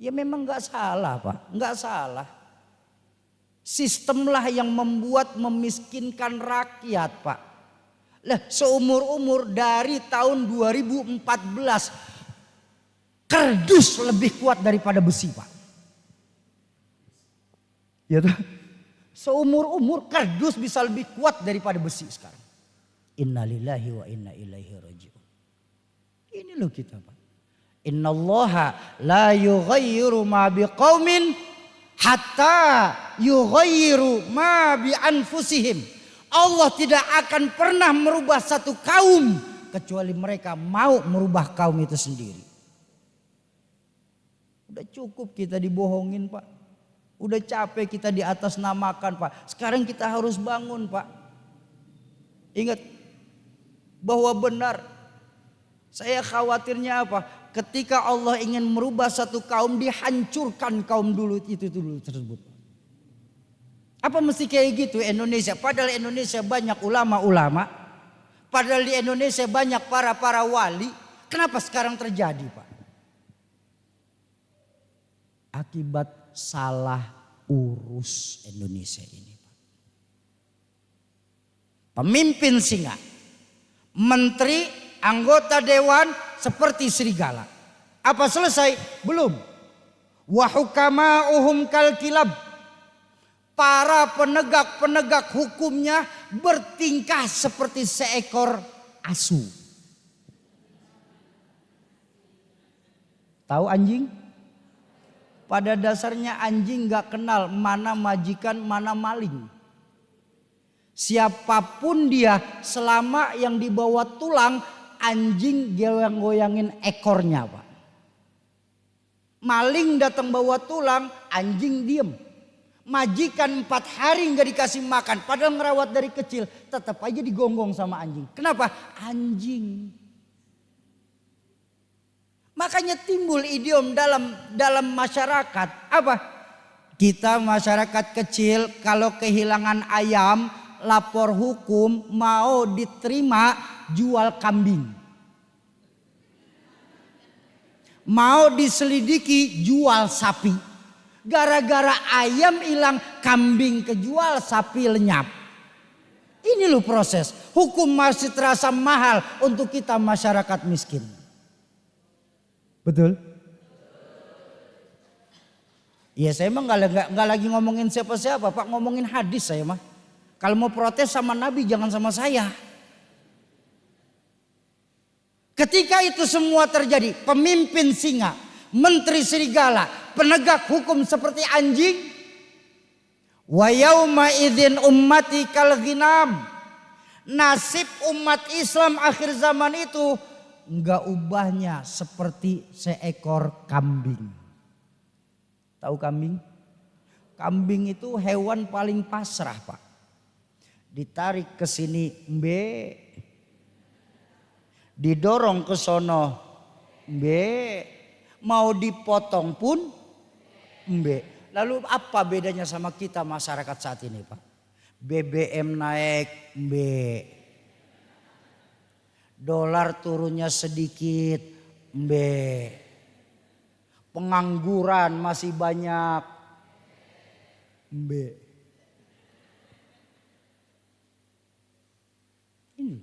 Ya memang gak salah Pak. Gak salah. Sistemlah yang membuat memiskinkan rakyat Pak. Lah seumur-umur dari tahun 2014 kardus lebih kuat daripada besi Pak. Ya tuh. Seumur-umur kardus bisa lebih kuat daripada besi sekarang. Innalillahi wa inna ilaihi raji'un. Ini loh kita Pak. Innallaha la yughayyiru ma biqaumin hatta yughayyiru ma bi anfusihim. Allah tidak akan pernah merubah satu kaum kecuali mereka mau merubah kaum itu sendiri. Udah cukup kita dibohongin Pak. Udah capek kita di atas namakan Pak. Sekarang kita harus bangun Pak. Ingat bahwa benar. Saya khawatirnya apa? Ketika Allah ingin merubah satu kaum, dihancurkan kaum dulu itu dulu tersebut. Apa mesti kayak gitu Indonesia? Padahal Indonesia banyak ulama-ulama. Padahal di Indonesia banyak para wali. Kenapa sekarang terjadi Pak? Akibat salah urus Indonesia ini Pak. Pemimpin singa, menteri, anggota dewan seperti serigala. Apa selesai? Belum. Wa hukama'uhum kal kilab. Para penegak hukumnya bertingkah seperti seekor asu. Tahu anjing? Pada dasarnya anjing gak kenal mana majikan mana maling. Siapapun dia selama yang dibawa tulang, anjing goyang-goyangin ekornya Pak. Maling datang bawa tulang, anjing diem. Majikan 4 hari gak dikasih makan, padahal ngerawat dari kecil, tetap aja digonggong sama anjing. Kenapa? Anjing. Makanya timbul idiom dalam masyarakat. Apa? Kita masyarakat kecil kalau kehilangan ayam, lapor hukum, mau diterima jual kambing. Mau diselidiki jual sapi. Gara-gara ayam hilang, kambing kejual, sapi lenyap. Ini loh proses. Hukum masih terasa mahal untuk kita masyarakat miskin. Betul? Iya saya mah nggak lagi ngomongin siapa-siapa Pak, ngomongin hadis saya mah. Kalau mau protes sama Nabi jangan sama saya. Ketika itu semua terjadi, pemimpin singa, menteri serigala, penegak hukum seperti anjing. Wa yauma idzin ummati kal ghinam. Nasib umat Islam akhir zaman itu enggak ubahnya seperti seekor kambing. Tahu kambing? Kambing itu hewan paling pasrah Pak. Ditarik ke sini mbe, didorong ke sono mbe, mau dipotong pun mbe. Lalu apa bedanya sama kita masyarakat saat ini Pak? BBM naik mbe. Dolar turunnya sedikit, mbe. Pengangguran masih banyak, mbe. Ini,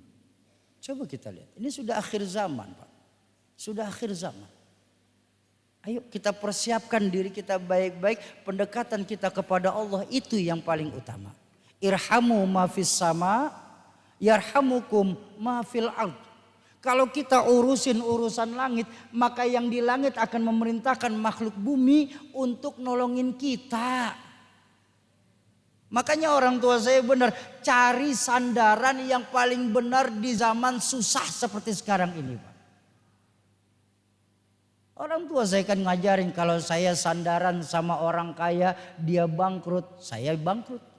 coba kita lihat. Ini sudah akhir zaman Pak. Sudah akhir zaman. Ayo kita persiapkan diri kita baik-baik. Pendekatan kita kepada Allah itu yang paling utama. Irhamu ma fis sama, yarhamukum ma fil ard. Kalau kita urusin urusan langit, maka yang di langit akan memerintahkan makhluk bumi untuk nolongin kita. Makanya orang tua saya benar, cari sandaran yang paling benar di zaman susah seperti sekarang ini Pak. Orang tua saya kan ngajarin kalau saya sandaran sama orang kaya, dia bangkrut, saya bangkrut.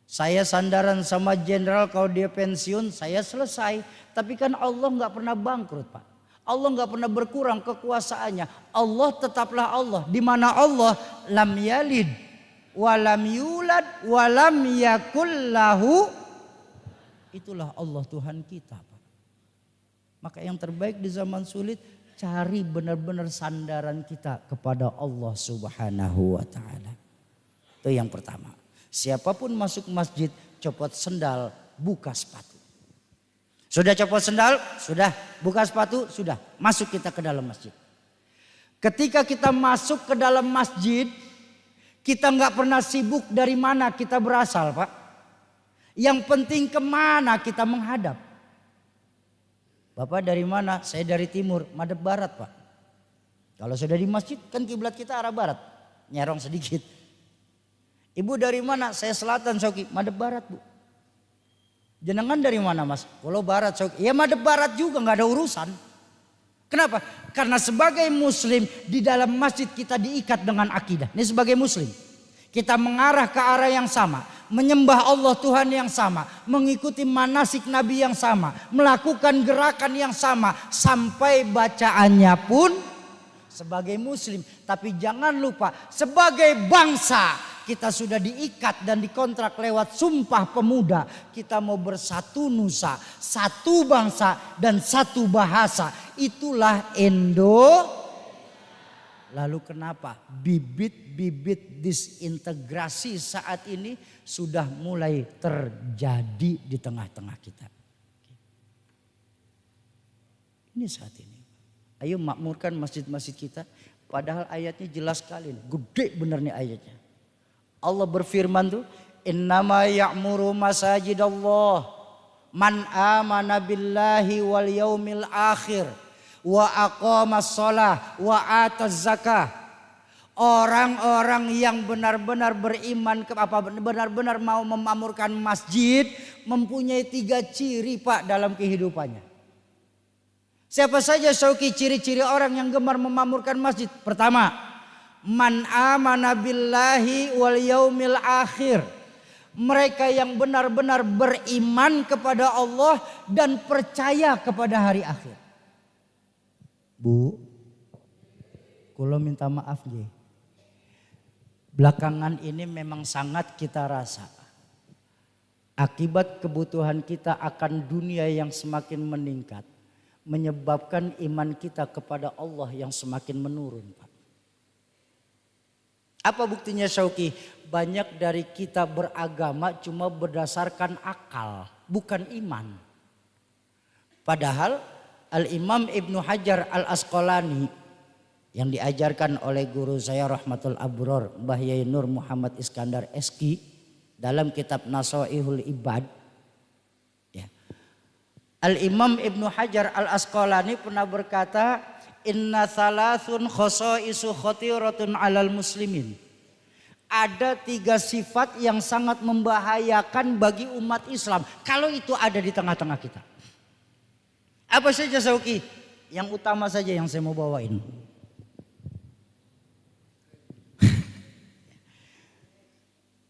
Saya sandaran sama jenderal, kalau dia pensiun saya selesai. Tapi kan Allah gak pernah bangkrut Pak. Allah gak pernah berkurang kekuasaannya. Allah tetaplah Allah. Dimana Allah lam yalid walam yulad walam yakullahu. Itulah Allah Tuhan kita Pak. Maka yang terbaik di zaman sulit, cari benar-benar sandaran kita kepada Allah Subhanahu wa ta'ala. Itu yang pertama. Siapapun masuk masjid, copot sendal, buka sepatu. Sudah copot sendal, sudah buka sepatu, sudah masuk kita ke dalam masjid. Ketika kita masuk ke dalam masjid, Kita nggak pernah sibuk dari mana kita berasal, Pak. Yang penting kemana kita menghadap. Bapak dari mana? Saya dari timur, madep barat, Pak. Kalau sudah di masjid kan kiblat kita arah barat. Nyerong sedikit. Ibu dari mana? Saya selatan, Soki. Madep barat, Bu. Jenengan dari mana, Mas? Kalau barat, Soki. Ya madep barat juga, nggak ada urusan. Kenapa? Karena sebagai muslim di dalam masjid kita diikat dengan akidah. Ini sebagai muslim. Kita mengarah ke arah yang sama. Menyembah Allah Tuhan yang sama. Mengikuti manasik Nabi yang sama. Melakukan gerakan yang sama. Sampai bacaannya pun sebagai muslim. Tapi jangan lupa sebagai bangsa kita sudah diikat dan dikontrak lewat Sumpah Pemuda. Kita mau bersatu nusa, satu bangsa dan satu bahasa. Itulah Lalu kenapa bibit-bibit disintegrasi saat ini sudah mulai terjadi di tengah-tengah kita. Ini saat ini. Ayo makmurkan masjid-masjid kita. Padahal ayatnya jelas sekali. Gede bener nih ayatnya. Allah berfirman tuh. Innama ya'muru masajidallah. Man amana billahi wal yaumil akhir. Wa aqamas shalah wa ataz zakah. Orang-orang yang benar-benar beriman benar-benar mau memakmurkan masjid mempunyai 3 ciri, Pak, dalam kehidupannya. Siapa saja Syauki ciri-ciri orang yang gemar memakmurkan masjid? Pertama, man amana billahi wal yaumil akhir. Mereka yang benar-benar beriman kepada Allah dan percaya kepada hari akhir. Bu, kalau minta maaf nih. Belakangan ini memang sangat kita rasa. Akibat kebutuhan kita akan dunia yang semakin meningkat. Menyebabkan iman kita kepada Allah yang semakin menurun, Pak. Apa buktinya, Syauki? Banyak dari kita beragama cuma berdasarkan akal, bukan iman. Padahal Al-Imam Ibnu Hajar Al-Asqalani yang diajarkan oleh guru saya Rahmatul Abror Mbah Yai Nur Muhammad Iskandar Eski dalam kitab Nasaihul Ibad. Ya. Al-Imam Ibnu Hajar Al-Asqalani pernah berkata, inna thalathun khosaisu khatiratun alal muslimin. Ada 3 sifat yang sangat membahayakan bagi umat Islam kalau itu ada di tengah-tengah kita. Apa saja, Sauki? Yang utama saja yang saya mau bawain.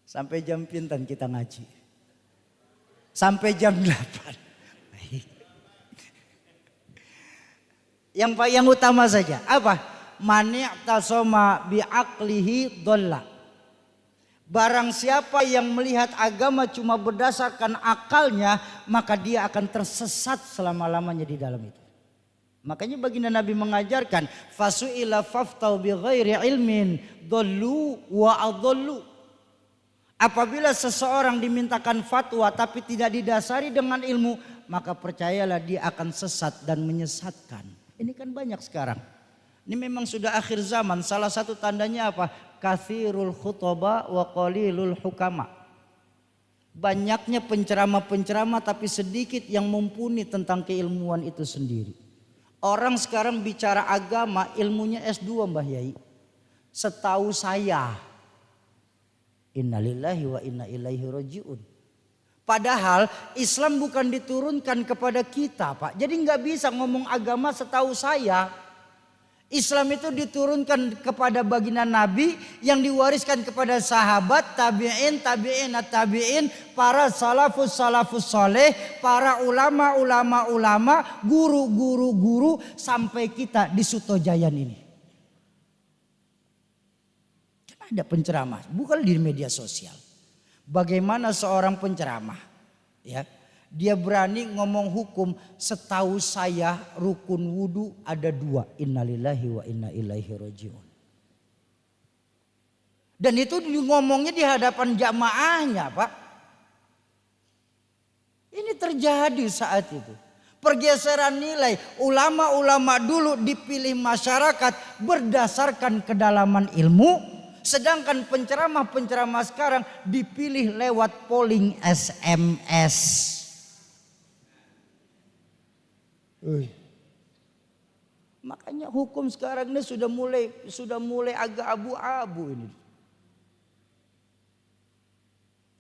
Sampai jam pintan kita ngaji. Sampai jam 8. Yang utama saja. Apa? Mani'tasoma bi'aqlihi dhalla. Barang siapa yang melihat agama cuma berdasarkan akalnya, maka dia akan tersesat selama-lamanya di dalam itu. Makanya baginda Nabi mengajarkan, fasu'ila faftau bi ghairi ilmin dhallu wa adhallu. Apabila seseorang dimintakan fatwa tapi tidak didasari dengan ilmu, maka percayalah dia akan sesat dan menyesatkan. Ini kan banyak sekarang. Ini memang sudah akhir zaman. Salah satu tandanya apa? Kathirul khutaba wa qalilul hukama. Banyaknya penceramah-penceramah tapi sedikit yang mumpuni tentang keilmuan itu sendiri. Orang sekarang bicara agama ilmunya S2, Mbah Yai. Setahu saya. Innalillahi wa inna ilaihi rajiun. Padahal Islam bukan diturunkan kepada kita, Pak. Jadi nggak bisa ngomong agama setahu saya. Islam itu diturunkan kepada baginda Nabi yang diwariskan kepada sahabat, tabi'in, tabi'in, para salafus soleh, para ulama, guru sampai kita di Sutojayan ini. Kan ada penceramah, bukan di media sosial. Bagaimana seorang penceramah, ya? Dia berani ngomong hukum, setahu saya rukun wudu ada 2. Innalillahi wa inna ilaihi rajiun. Dan itu ngomongnya di hadapan jamaahnya, Pak. Ini terjadi saat itu. Pergeseran nilai, ulama-ulama dulu dipilih masyarakat berdasarkan kedalaman ilmu. Sedangkan penceramah-penceramah sekarang dipilih lewat polling SMS. Makanya hukum sekarang ini sudah mulai agak abu-abu ini.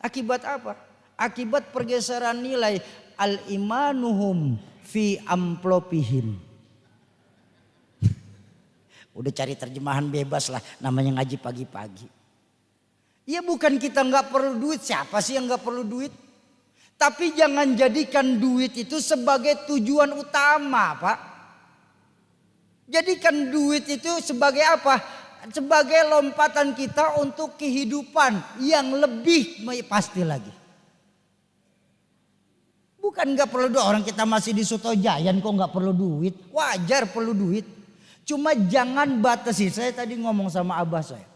Akibat apa? Akibat pergeseran nilai al-imanuhum fi amplopihim. Udah cari terjemahan bebas lah, namanya ngaji pagi-pagi. Ya bukan kita nggak perlu duit, siapa sih yang nggak perlu duit? Tapi jangan jadikan duit itu sebagai tujuan utama, Pak. Jadikan duit itu sebagai apa? Sebagai lompatan kita untuk kehidupan yang lebih pasti lagi. Bukan nggak perlu duit, orang kita masih di Soto Jayan kok nggak perlu duit, wajar perlu duit. Cuma jangan batasi, saya tadi ngomong sama abah saya.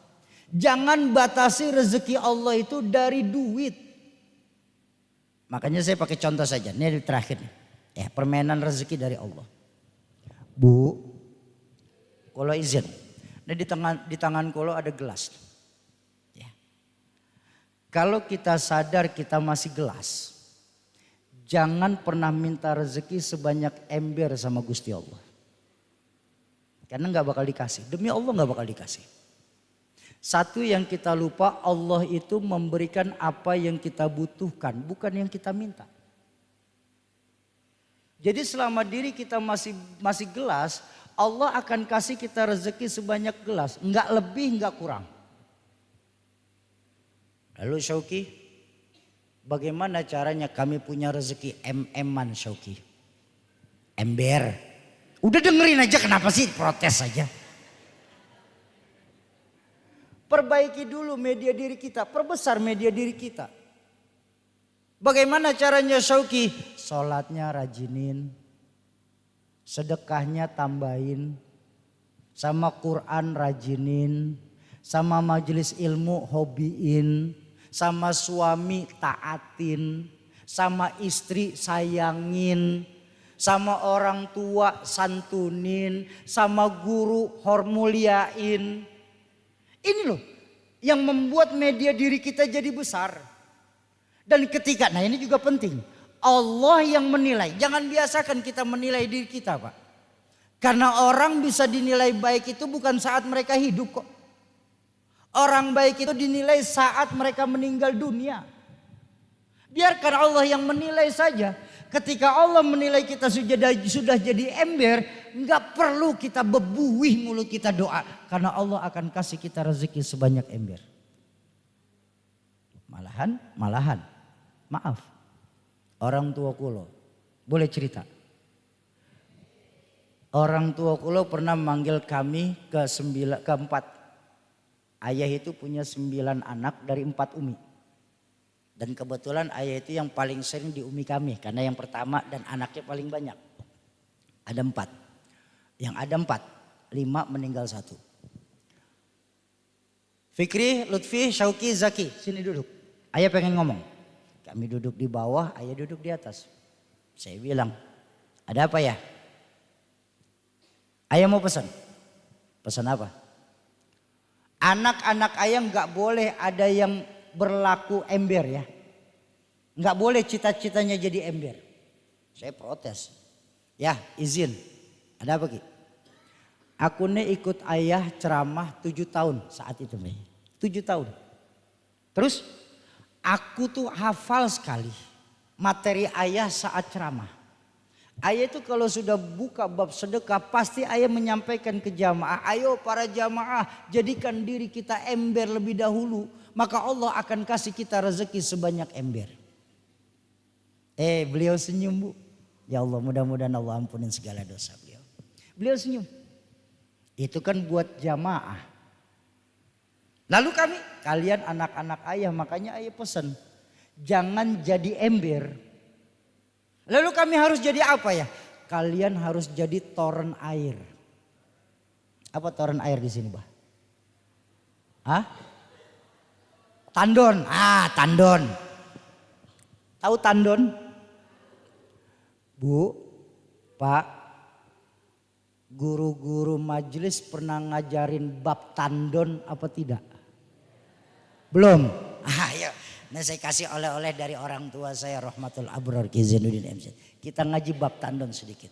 Jangan batasi rezeki Allah itu dari duit. Makanya saya pakai contoh saja, ini terakhir nih. Ya, permainan rezeki dari Allah. Bu, kalau izin, ini di tangan kalau ada gelas. Ya. Kalau kita sadar kita masih gelas, jangan pernah minta rezeki sebanyak ember sama Gusti Allah. Karena gak bakal dikasih. Demi Allah gak bakal dikasih. Satu yang kita lupa, Allah itu memberikan apa yang kita butuhkan. Bukan yang kita minta. Jadi selama diri kita masih gelas, Allah akan kasih kita rezeki sebanyak gelas. Enggak lebih, enggak kurang. Lalu Syauki, bagaimana caranya kami punya rezeki MM-an Syauki? Ember. Udah dengerin aja, kenapa sih protes saja. Perbaiki dulu media diri kita, perbesar media diri kita. Bagaimana caranya Syauki? Sholatnya rajinin, sedekahnya tambahin, sama Quran rajinin, sama majelis ilmu hobiin, sama suami taatin, sama istri sayangin, sama orang tua santunin, sama guru hormuliain. Ini loh yang membuat media diri kita jadi besar. Dan ketika, nah ini juga penting, Allah yang menilai. Jangan biasakan kita menilai diri kita, Pak. Karena orang bisa dinilai baik itu bukan saat mereka hidup kok. Orang baik itu dinilai saat mereka meninggal dunia. Biarkan Allah yang menilai saja. Ketika Allah menilai kita sudah jadi ember, nggak perlu kita bebuih mulut kita doa, karena Allah akan kasih kita rezeki sebanyak ember. Malahan, maaf, orang tua kulo boleh cerita. Orang tua kulo pernah manggil kami keempat. Ayah itu punya 9 anak dari 4 umi. Dan kebetulan ayah itu yang paling sering di umi kami. Karena yang pertama dan anaknya paling banyak. Ada 4. Yang ada 4. 5 meninggal 1. Fikri, Lutfi, Syauki, Zaki. Sini duduk. Ayah pengen ngomong. Kami duduk di bawah, ayah duduk di atas. Saya bilang, ada apa ya? Ayah mau pesan. Pesan apa? Anak-anak ayah gak boleh ada yang berlaku ember ya. Nggak boleh cita-citanya jadi ember. Saya protes. Ya izin. Ada apa Ki? Aku nih ikut ayah ceramah 7 tahun saat itu nih. 7 tahun. Terus aku tuh hafal sekali materi ayah saat ceramah. Ayah itu kalau sudah buka bab sedekah pasti ayah menyampaikan ke jamaah. Ayo para jamaah jadikan diri kita ember lebih dahulu. Maka Allah akan kasih kita rezeki sebanyak ember. Beliau senyum Bu. Ya Allah mudah-mudahan Allah ampunin segala dosa beliau. Beliau senyum. Itu kan buat jamaah. Lalu kalian anak-anak ayah, makanya ayah pesan. Jangan jadi ember. Lalu kami harus jadi apa ya? Kalian harus jadi toren air. Apa toren air di sini, Bah? Hah? Tandon. Tandon. Tahu tandon? Bu, Pak, guru-guru majelis pernah ngajarin bab tandon apa tidak? Belum? Ayo. Nah saya kasih oleh-oleh dari orang tua saya Rahmatul Abror Ki Zainuddin MZ. Kita ngaji bab tandon sedikit.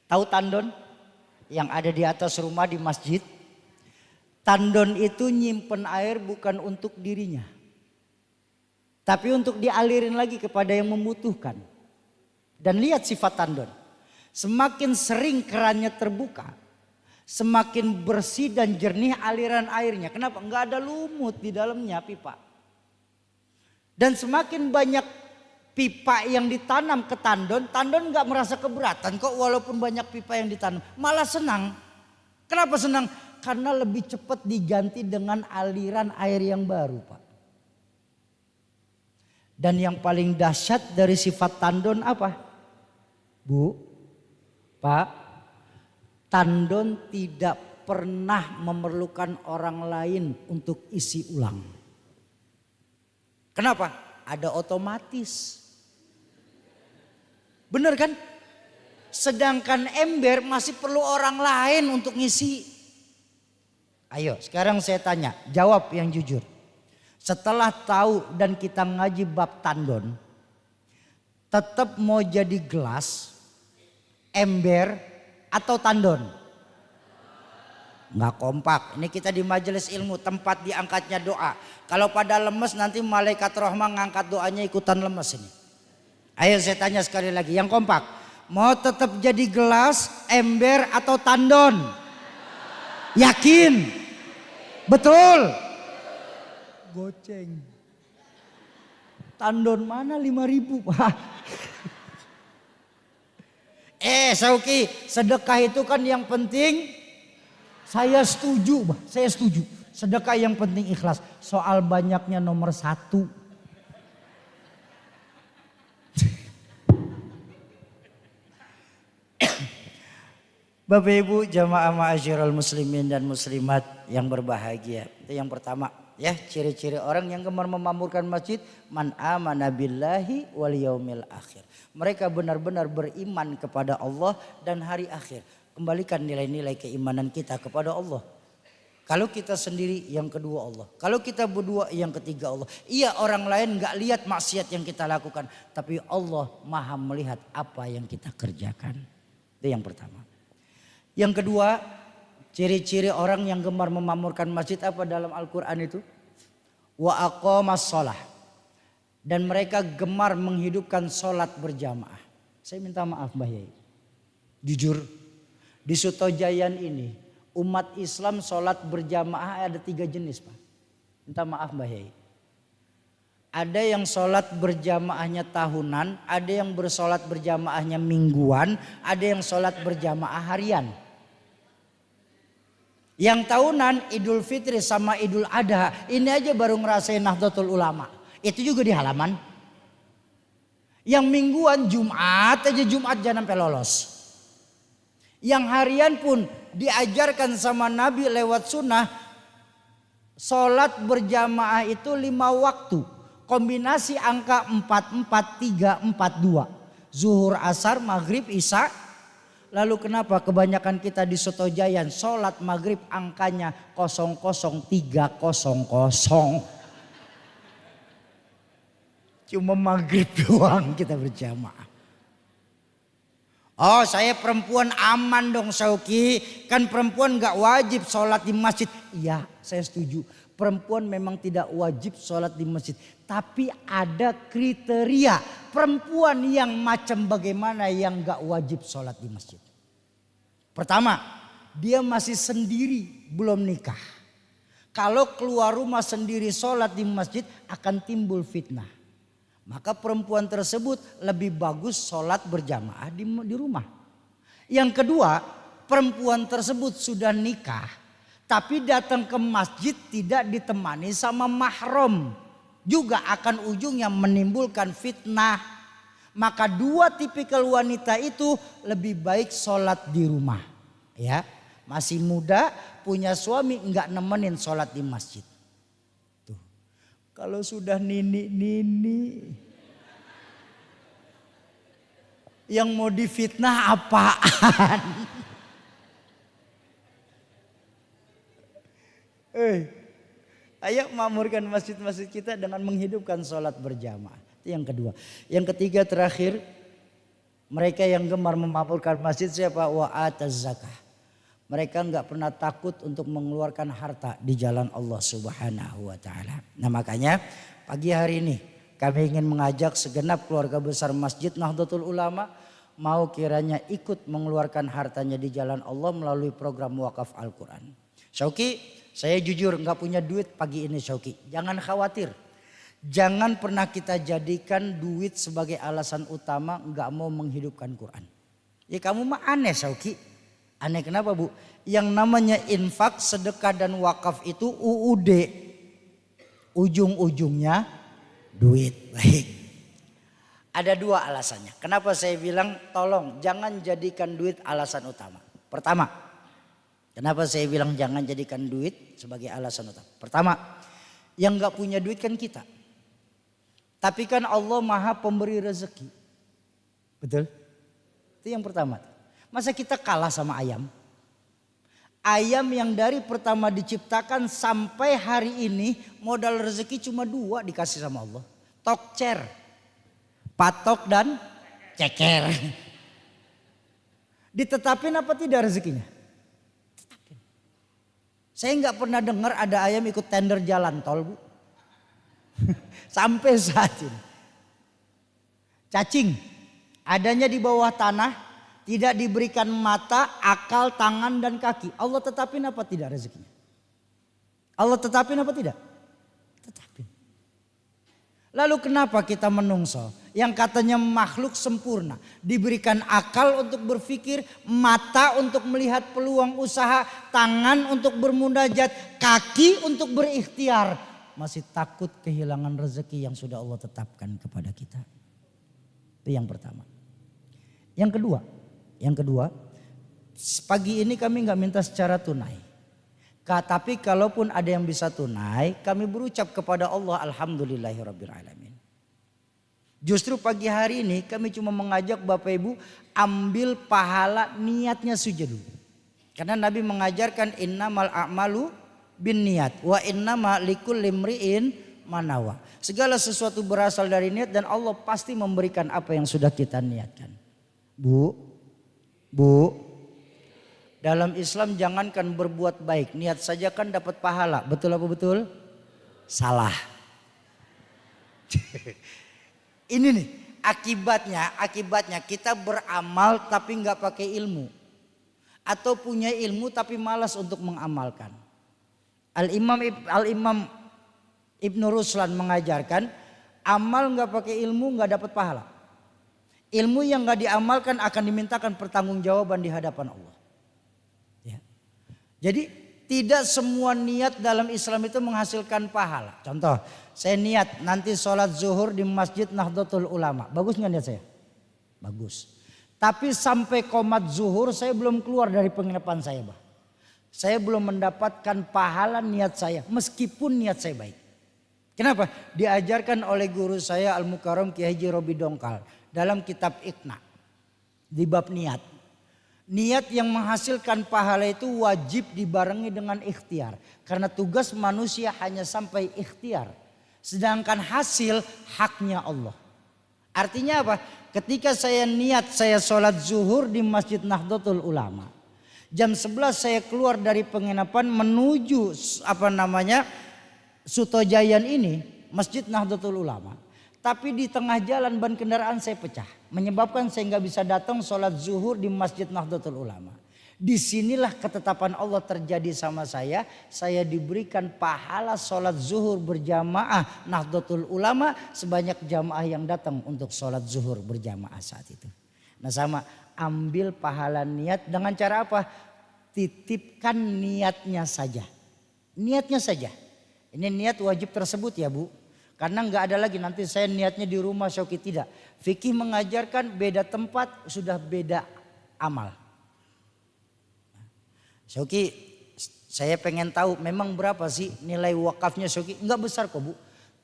Tahu tandon? Yang ada di atas rumah di masjid. Tandon itu nyimpen air bukan untuk dirinya. Tapi untuk dialirin lagi kepada yang membutuhkan. Dan lihat sifat tandon. Semakin sering kerannya terbuka, semakin bersih dan jernih aliran airnya. Kenapa? Enggak ada lumut di dalamnya pipa. Dan semakin banyak pipa yang ditanam ke tandon, tandon enggak merasa keberatan kok walaupun banyak pipa yang ditanam. Malah senang. Kenapa senang? Karena lebih cepat diganti dengan aliran air yang baru, Pak. Dan yang paling dahsyat dari sifat tandon apa? Bu, Pak, tandon tidak pernah memerlukan orang lain untuk isi ulang. Kenapa? Ada otomatis. Bener kan? Sedangkan ember masih perlu orang lain untuk ngisi. Ayo sekarang saya tanya, jawab yang jujur. Setelah tahu dan kita ngaji bab tandon, tetap mau jadi gelas, ember atau tandon? Nggak kompak. Ini kita di majelis ilmu, tempat diangkatnya doa. Kalau pada lemes nanti malaikat rahmah ngangkat doanya ikutan lemes ini. Ayo saya tanya sekali lagi, yang kompak. Mau tetap jadi gelas, ember atau tandon? Yakin? Betul? Goceng. Tandon mana 5.000 Pak? Sauki, sedekah itu kan yang penting. Saya setuju, Pak. Saya setuju. Sedekah yang penting ikhlas. Soal banyaknya nomor 1. Bapak Ibu jamaah ma'asyiral muslimin dan muslimat yang berbahagia. Itu yang pertama. Ya, ciri-ciri orang yang gemar memamurkan masjid, man amana billahi wal yaumil akhir. Mereka benar-benar beriman kepada Allah dan hari akhir. Kembalikan nilai-nilai keimanan kita kepada Allah. Kalau kita sendiri, yang kedua Allah. Kalau kita berdua, yang ketiga Allah. Iya, orang lain gak lihat maksiat yang kita lakukan, tapi Allah maha melihat apa yang kita kerjakan. Itu yang pertama. Yang kedua, ciri-ciri orang yang gemar memamurkan masjid apa dalam Al-Quran itu? Wa aqamas shalah. Dan mereka gemar menghidupkan sholat berjamaah. Saya minta maaf Mbah Yai. Jujur, di Sutojayan ini umat Islam sholat berjamaah ada 3 jenis Pak. Minta maaf Mbah Yai. Ada yang sholat berjamaahnya tahunan, ada yang bersolat berjamaahnya mingguan, ada yang sholat berjamaah harian. Yang tahunan Idul Fitri sama Idul Adha ini aja baru ngerasain Nahdlatul Ulama. Itu juga di halaman. Yang mingguan Jumat aja, Jumat jangan sampai lolos. Yang harian pun diajarkan sama Nabi lewat sunnah. Sholat berjamaah itu 5 waktu. Kombinasi angka 4-4-3-4-2. Zuhur, asar, maghrib, isya. Lalu kenapa kebanyakan kita di Sutojayan sholat maghrib angkanya 00300. Cuma maghrib doang kita berjamaah. Oh saya perempuan aman dong Sauki. Kan perempuan gak wajib sholat di masjid. Iya saya setuju. Perempuan memang tidak wajib sholat di masjid. Tapi ada kriteria perempuan yang macam bagaimana yang gak wajib sholat di masjid. Pertama, dia masih sendiri belum nikah. Kalau keluar rumah sendiri sholat di masjid akan timbul fitnah. Maka perempuan tersebut lebih bagus sholat berjamaah di rumah. Yang kedua, perempuan tersebut sudah nikah. Tapi datang ke masjid tidak ditemani sama mahram. Juga akan ujungnya menimbulkan fitnah. Maka 2 tipikal wanita itu lebih baik sholat di rumah. Ya, masih muda punya suami enggak nemenin sholat di masjid. Tuh. Kalau sudah nini yang mau difitnah apaan? Ayo makmurkan masjid-masjid kita dengan menghidupkan sholat berjamaah. Itu yang kedua. Yang ketiga terakhir, mereka yang gemar memakmurkan masjid siapa? Wa ataz zakah. Mereka enggak pernah takut untuk mengeluarkan harta di jalan Allah Subhanahu wa taala. Nah, makanya pagi hari ini kami ingin mengajak segenap keluarga besar Masjid Nahdlatul Ulama mau kiranya ikut mengeluarkan hartanya di jalan Allah melalui program wakaf Al-Quran. Syauki, saya jujur enggak punya duit pagi ini Syauki. Jangan khawatir. Jangan pernah kita jadikan duit sebagai alasan utama enggak mau menghidupkan Quran. Ya kamu mah aneh Syauki. Aneh kenapa Bu? Yang namanya infak, sedekah dan wakaf itu UUD. Ujung-ujungnya duit. Baik. Ada dua alasannya. Kenapa saya bilang tolong jangan jadikan duit alasan utama. Pertama, kenapa saya bilang jangan jadikan duit sebagai alasan utama. Pertama, yang gak punya duit kan kita. Tapi kan Allah Maha Pemberi rezeki. Betul? Itu yang pertama. Masa kita kalah sama ayam? Ayam yang dari pertama diciptakan sampai hari ini modal rezeki cuma 2 dikasih sama Allah. Tokcer, patok dan ceker. Ditetapin apa tidak rezekinya? Tetapin. Saya nggak pernah dengar ada ayam ikut tender jalan tol Bu. Sampai saat ini. Cacing adanya di bawah tanah. Tidak diberikan mata, akal, tangan dan kaki. Allah tetapin apa tidak rezekinya? Allah tetapin apa tidak? Tetapin. Lalu kenapa kita menungso? Yang katanya makhluk sempurna. Diberikan akal untuk berpikir, mata untuk melihat peluang usaha, tangan untuk bermunajat, kaki untuk berikhtiar. Masih takut kehilangan rezeki yang sudah Allah tetapkan kepada kita. Itu yang pertama. Yang kedua, pagi ini kami nggak minta secara tunai. Tapi kalaupun ada yang bisa tunai, kami berucap kepada Allah alhamdulillahirrabbilalamin. Justru pagi hari ini kami cuma mengajak Bapak Ibu ambil pahala niatnya saja dulu. Karena Nabi mengajarkan innamal a'malu bin niat wa innama likulli imri'in manawa. Segala sesuatu berasal dari niat dan Allah pasti memberikan apa yang sudah kita niatkan. Bu, dalam Islam jangankan berbuat baik, niat saja kan dapat pahala. Betul apa betul? Salah. Ini nih akibatnya kita beramal tapi nggak pakai ilmu. Atau punya ilmu tapi malas untuk mengamalkan. Al-Imam Ibnu Ruslan mengajarkan amal nggak pakai ilmu nggak dapat pahala. Ilmu yang gak diamalkan akan dimintakan pertanggungjawaban di hadapan Allah. Ya. Jadi tidak semua niat dalam Islam itu menghasilkan pahala. Contoh, saya niat nanti sholat zuhur di Masjid Nahdlatul Ulama. Bagus gak niat saya? Bagus. Tapi sampai qomat zuhur saya belum keluar dari penginapan saya. Saya belum mendapatkan pahala niat saya meskipun niat saya baik. Kenapa? Diajarkan oleh guru saya Al-Mukarram Kiai Haji Robi Dongkal. Dalam kitab Iqna di bab niat. Niat yang menghasilkan pahala itu wajib dibarengi dengan ikhtiar. Karena tugas manusia hanya sampai ikhtiar. Sedangkan hasil haknya Allah. Artinya apa? Ketika saya niat saya sholat zuhur di Masjid Nahdlatul Ulama. Jam 11 saya keluar dari penginapan menuju Sutojayan ini. Masjid Nahdlatul Ulama. Tapi di tengah jalan ban kendaraan saya pecah. Menyebabkan saya nggak bisa datang sholat zuhur di Masjid Nahdlatul Ulama. Disinilah ketetapan Allah terjadi sama saya. Saya diberikan pahala sholat zuhur berjamaah Nahdlatul Ulama. Sebanyak jamaah yang datang untuk sholat zuhur berjamaah saat itu. Nah sama ambil pahala niat dengan cara apa? Titipkan niatnya saja. Niatnya saja. Ini niat wajib tersebut ya Bu. Karena nggak ada lagi nanti saya niatnya di rumah Syauki tidak. Fikih mengajarkan beda tempat sudah beda amal. Syauki saya pengen tahu memang berapa sih nilai wakafnya Syauki? Nggak besar kok Bu.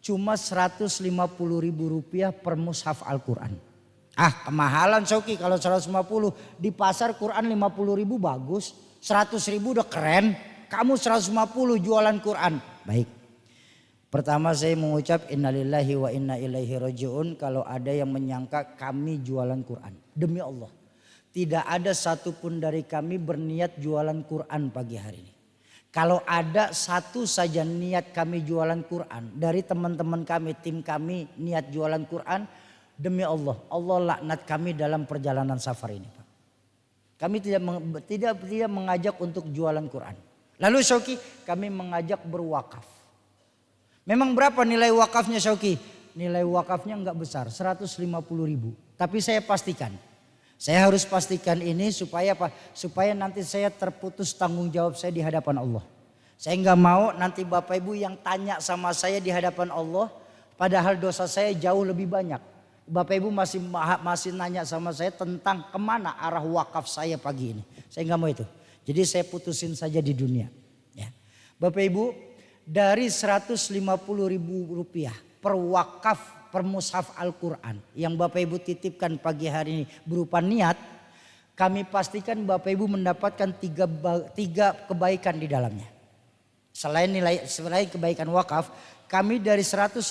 Cuma 150.000 rupiah per mushaf Al-Quran. Kemahalan Syauki kalau 150 di pasar Quran 50.000 bagus. 100.000 udah keren. Kamu 150 jualan Quran. Baik. Pertama saya mengucap innalillahi wa inna ilaihi rajiun kalau ada yang menyangka kami jualan Quran. Demi Allah, tidak ada satupun dari kami berniat jualan Quran pagi hari ini. Kalau ada satu saja niat kami jualan Quran dari teman-teman kami, tim kami niat jualan Quran, demi Allah, Allah laknat kami dalam perjalanan safar ini, Pak. Kami tidak mengajak untuk jualan Quran. Lalu Syauki, kami mengajak berwakaf. Memang berapa nilai wakafnya Syauki? Nilai wakafnya enggak besar, 150.000. Tapi saya pastikan, saya harus pastikan ini supaya apa? Supaya nanti saya terputus tanggung jawab saya di hadapan Allah. Saya enggak mau nanti Bapak Ibu yang tanya sama saya di hadapan Allah, padahal dosa saya jauh lebih banyak. Bapak Ibu masih nanya sama saya tentang kemana arah wakaf saya pagi ini. Saya enggak mau itu. Jadi saya putusin saja di dunia. Ya. Bapak Ibu, dari 150.000 rupiah per wakaf per mushaf Al-Quran yang Bapak Ibu titipkan pagi hari ini berupa niat, kami pastikan Bapak Ibu mendapatkan tiga kebaikan di dalamnya. Selain kebaikan wakaf, kami dari 150.000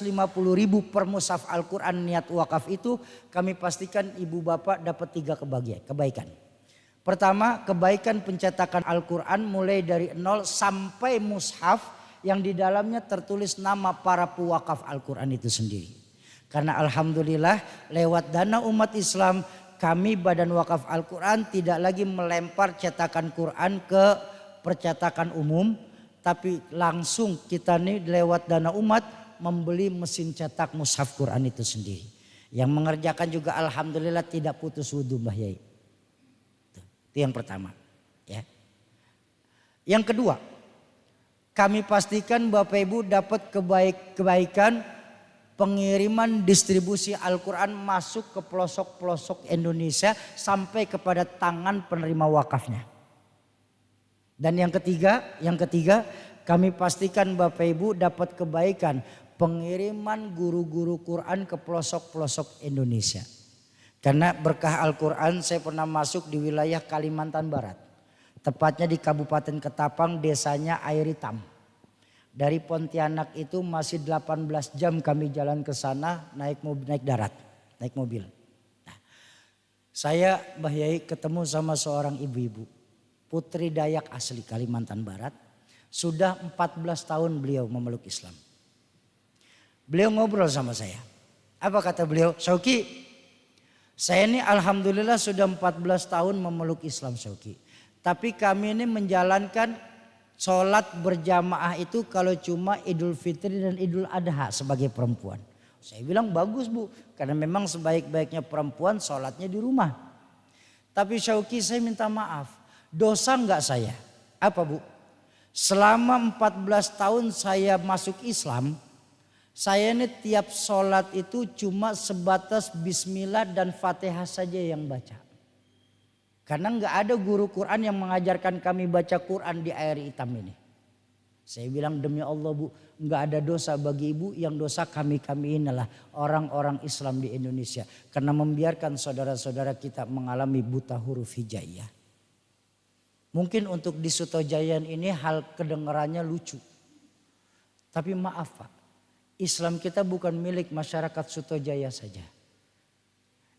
per mushaf Al-Quran niat wakaf itu, kami pastikan ibu bapak dapat 3 kebaikan. Pertama, kebaikan pencetakan Al-Quran mulai dari 0 sampai mushaf yang di dalamnya tertulis nama para pewakaf Al-Quran itu sendiri. Karena alhamdulillah lewat dana umat Islam, kami Badan Wakaf Al-Quran tidak lagi melempar cetakan Quran ke percetakan umum, tapi langsung kita nih lewat dana umat membeli mesin cetak mushaf Quran itu sendiri. Yang mengerjakan juga alhamdulillah tidak putus wudhu Mbah Yai. Itu yang pertama. Ya. Yang kedua, kami pastikan Bapak Ibu dapat kebaikan pengiriman distribusi Al-Quran masuk ke pelosok-pelosok Indonesia sampai kepada tangan penerima wakafnya. Dan yang ketiga kami pastikan Bapak Ibu dapat kebaikan pengiriman guru-guru Quran ke pelosok-pelosok Indonesia. Karena berkah Al-Quran saya pernah masuk di wilayah Kalimantan Barat. Tepatnya di Kabupaten Ketapang, desanya Air Hitam. Dari Pontianak itu masih 18 jam kami jalan ke sana naik darat, naik mobil. Nah, saya Mbah Yai ketemu sama seorang ibu-ibu, putri Dayak asli Kalimantan Barat. Sudah 14 tahun beliau memeluk Islam. Beliau ngobrol sama saya. Apa kata beliau? Syauki, saya ini alhamdulillah sudah 14 tahun memeluk Islam Syauki. Tapi kami ini menjalankan sholat berjamaah itu kalau cuma Idul Fitri dan Idul Adha sebagai perempuan. Saya bilang bagus Bu, karena memang sebaik-baiknya perempuan sholatnya di rumah. Tapi Syauki saya minta maaf, dosa enggak saya? Apa Bu? Selama 14 tahun saya masuk Islam, saya ini tiap sholat itu cuma sebatas bismillah dan fatihah saja yang baca. Karena enggak ada guru Quran yang mengajarkan kami baca Quran di Air Hitam ini. Saya bilang demi Allah Bu, enggak ada dosa bagi ibu, yang dosa kami inilah orang-orang Islam di Indonesia. Karena membiarkan saudara-saudara kita mengalami buta huruf hijaiyah. Mungkin untuk di Sutojayan ini hal kedengarannya lucu. Tapi maaf Pak, Islam kita bukan milik masyarakat Sutojaya saja.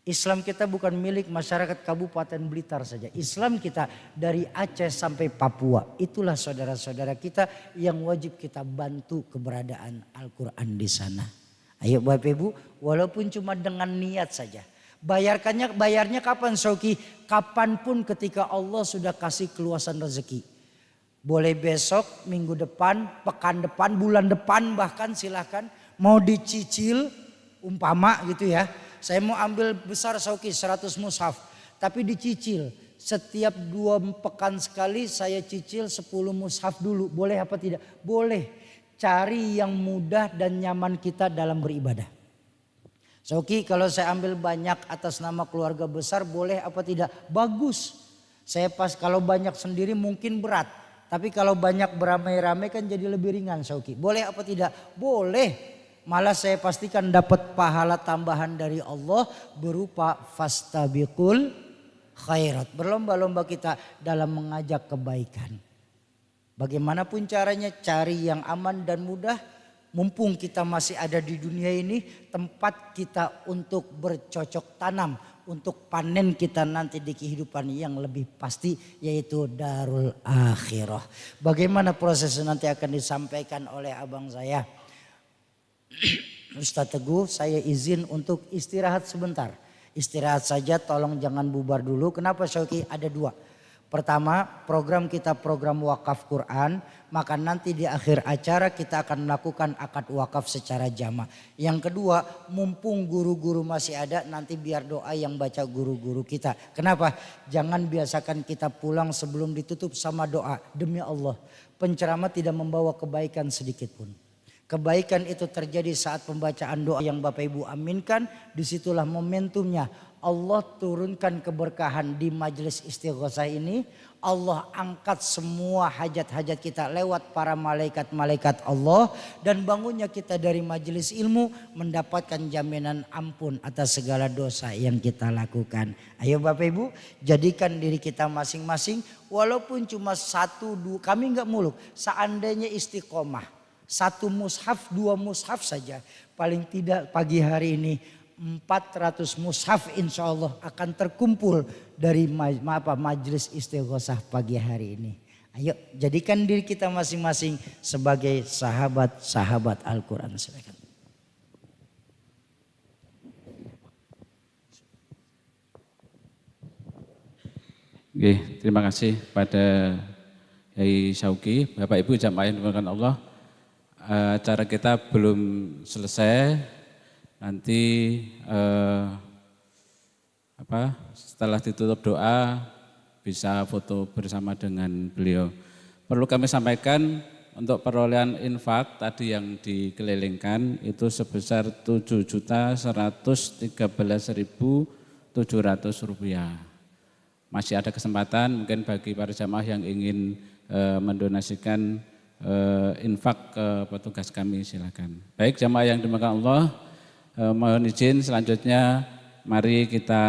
Islam kita bukan milik masyarakat Kabupaten Blitar saja. Islam kita dari Aceh sampai Papua. Itulah saudara-saudara kita yang wajib kita bantu keberadaan Al-Quran di sana. Ayo Bapak Ibu, walaupun cuma dengan niat saja. Bayarnya kapan Syauki? Kapanpun ketika Allah sudah kasih keluasan rezeki. Boleh besok, minggu depan, pekan depan, bulan depan bahkan silahkan. Mau dicicil umpama gitu ya. Saya mau ambil besar Syauki 100 mushaf. Tapi dicicil. Setiap 2 pekan sekali saya cicil 10 mushaf dulu. Boleh apa tidak? Boleh. Cari yang mudah dan nyaman kita dalam beribadah. Syauki kalau saya ambil banyak atas nama keluarga besar boleh apa tidak? Bagus. Saya kalau banyak sendiri mungkin berat. Tapi kalau banyak beramai-ramai kan jadi lebih ringan Syauki. Boleh apa tidak? Boleh. Malah saya pastikan dapat pahala tambahan dari Allah berupa fastabiqul khairat. Berlomba-lomba kita dalam mengajak kebaikan. Bagaimanapun caranya cari yang aman dan mudah. Mumpung kita masih ada di dunia ini, tempat kita untuk bercocok tanam, untuk panen kita nanti di kehidupan yang lebih pasti, yaitu darul akhirah. Bagaimana prosesnya nanti akan disampaikan oleh abang saya. Ustadz Teguh, saya izin untuk istirahat sebentar. Istirahat saja, tolong jangan bubar dulu. Kenapa Syauki? Ada dua. Pertama, program kita program wakaf Quran, maka nanti di akhir acara kita akan melakukan akad wakaf secara jamaah. Yang kedua, mumpung guru-guru masih ada, nanti biar doa yang baca guru-guru kita. Kenapa? Jangan biasakan kita pulang sebelum ditutup sama doa. Demi Allah, penceramah tidak membawa kebaikan sedikit pun. Kebaikan itu terjadi saat pembacaan doa yang Bapak Ibu aminkan. Disitulah momentumnya. Allah turunkan keberkahan di majelis istighosah ini. Allah angkat semua hajat-hajat kita lewat para malaikat-malaikat Allah. Dan bangunnya kita dari majelis ilmu mendapatkan jaminan ampun atas segala dosa yang kita lakukan. Ayo Bapak Ibu, jadikan diri kita masing-masing. Walaupun cuma 1, 2, kami enggak muluk. Seandainya istiqomah. 1 mushaf, 2 mushaf saja. Paling tidak pagi hari ini 400 mushaf insya Allah akan terkumpul dari majelis istighosah pagi hari ini. Ayo jadikan diri kita masing-masing sebagai sahabat-sahabat Al-Quran. Silakan. Oke, terima kasih pada Yai Syauki, Bapak Ibu jamaah yang dimuliakan Allah. Acara kita belum selesai, nanti setelah ditutup doa bisa foto bersama dengan beliau. Perlu kami sampaikan untuk perolehan infak tadi yang dikelilingkan itu sebesar Rp7.113.700. Masih ada kesempatan mungkin bagi para jamaah yang ingin mendonasikan infak ke petugas kami, silakan. Baik jamaah yang dimuliakan Allah, mohon izin selanjutnya mari kita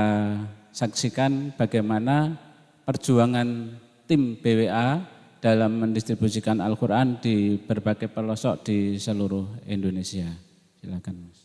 saksikan bagaimana perjuangan tim BWA dalam mendistribusikan Al-Quran di berbagai pelosok di seluruh Indonesia. Silakan Mas.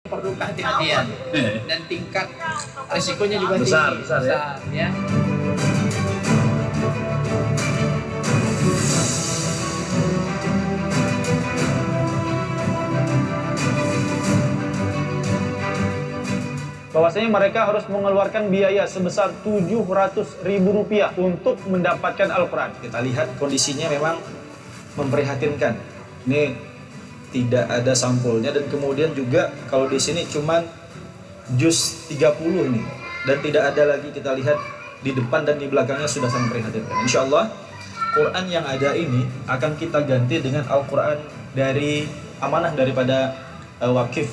Perlu kehati-hatian dan tingkat risikonya juga besar, tinggi, besar ya. Bahwasanya mereka harus mengeluarkan biaya sebesar Rp700.000 untuk mendapatkan Al-Quran. Kita lihat kondisinya memang memprihatinkan. Ini tidak ada sampulnya dan kemudian juga kalau di sini cuman juz 30 nih dan tidak ada lagi, kita lihat di depan dan di belakangnya sudah sangat memprihatinkan. Insya Allah Quran yang ada ini akan kita ganti dengan Al-Quran dari amanah daripada Wakif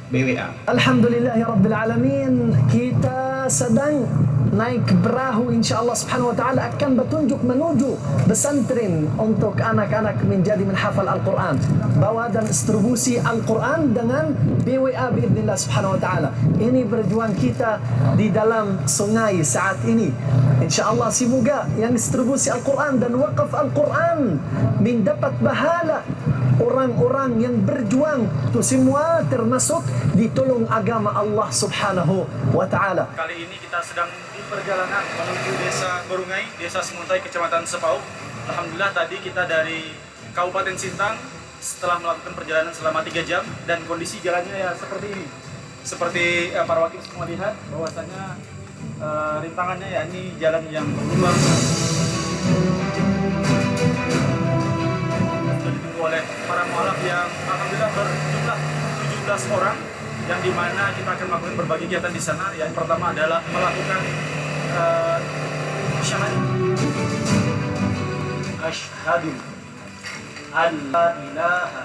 BWA. Alhamdulillahirabbil alamin, kita sedang naik perahu, insya Allah subhanahu wa ta'ala akan bertunjuk menuju pesantren untuk anak-anak menjadi menghafal Al-Quran, bawa dan distribusi Al-Quran dengan BWA biidznillah subhanahu wa ta'ala. Ini berjuang kita di dalam sungai saat ini. Insya Allah semoga yang distribusi Al-Quran dan wakaf Al-Quran mendapat pahala. Orang-orang yang berjuang itu semua termasuk ditolong agama Allah subhanahu wa ta'ala. Kali ini kita sedang di perjalanan menuju desa Borungai, desa Semuntai, kecamatan Sepauk. Alhamdulillah tadi kita dari Kabupaten Sintang setelah melakukan perjalanan selama 3 jam dan kondisi jalannya ya seperti ini. Seperti para wakil semua lihat bahwasanya rintangannya ya ini jalan yang berlubang. Oleh para mualaf yang alhamdulillah berjumlah 17 orang yang dimana kita akan melakukan berbagai kegiatan di sana. Yang pertama adalah melakukan syahadat asyhadu an la ilaha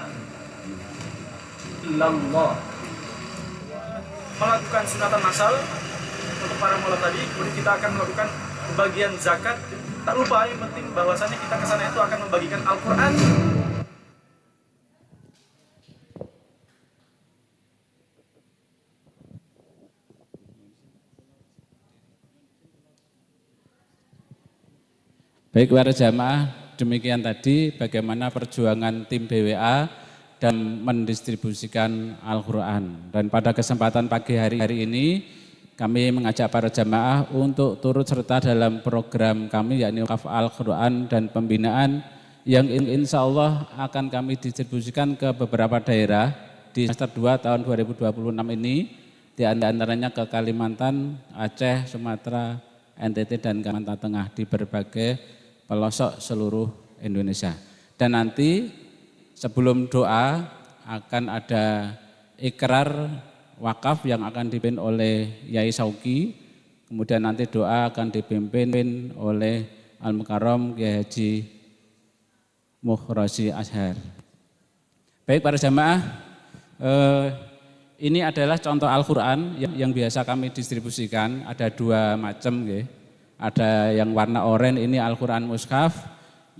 illallah, melakukan sunatan masal untuk para mualaf tadi. Kemudian kita akan melakukan pembagian zakat. Tak lupa yang penting bahwasannya kita ke sana itu akan membagikan Al-Quran. Baik para jamaah, demikian tadi bagaimana perjuangan tim BWA dan mendistribusikan Al-Quran. Dan pada kesempatan pagi hari ini kami mengajak para jamaah untuk turut serta dalam program kami yakni wakaf Al-Quran dan pembinaan yang insya Allah akan kami distribusikan ke beberapa daerah di semester 2 tahun 2026 ini, di antaranya ke Kalimantan, Aceh, Sumatera, NTT dan Kalimantan Tengah di berbagai pelosok seluruh Indonesia. Dan nanti sebelum doa akan ada ikrar wakaf yang akan dipimpin oleh Yai Sauki. Kemudian nanti doa akan dipimpin oleh Al-Mukarram Kiai Haji Mukhrozi Azhar. Baik para jamaah, ini adalah contoh Al-Quran yang biasa kami distribusikan. Ada 2 macam, ada yang warna oranye ini Al-Quran Mushaf,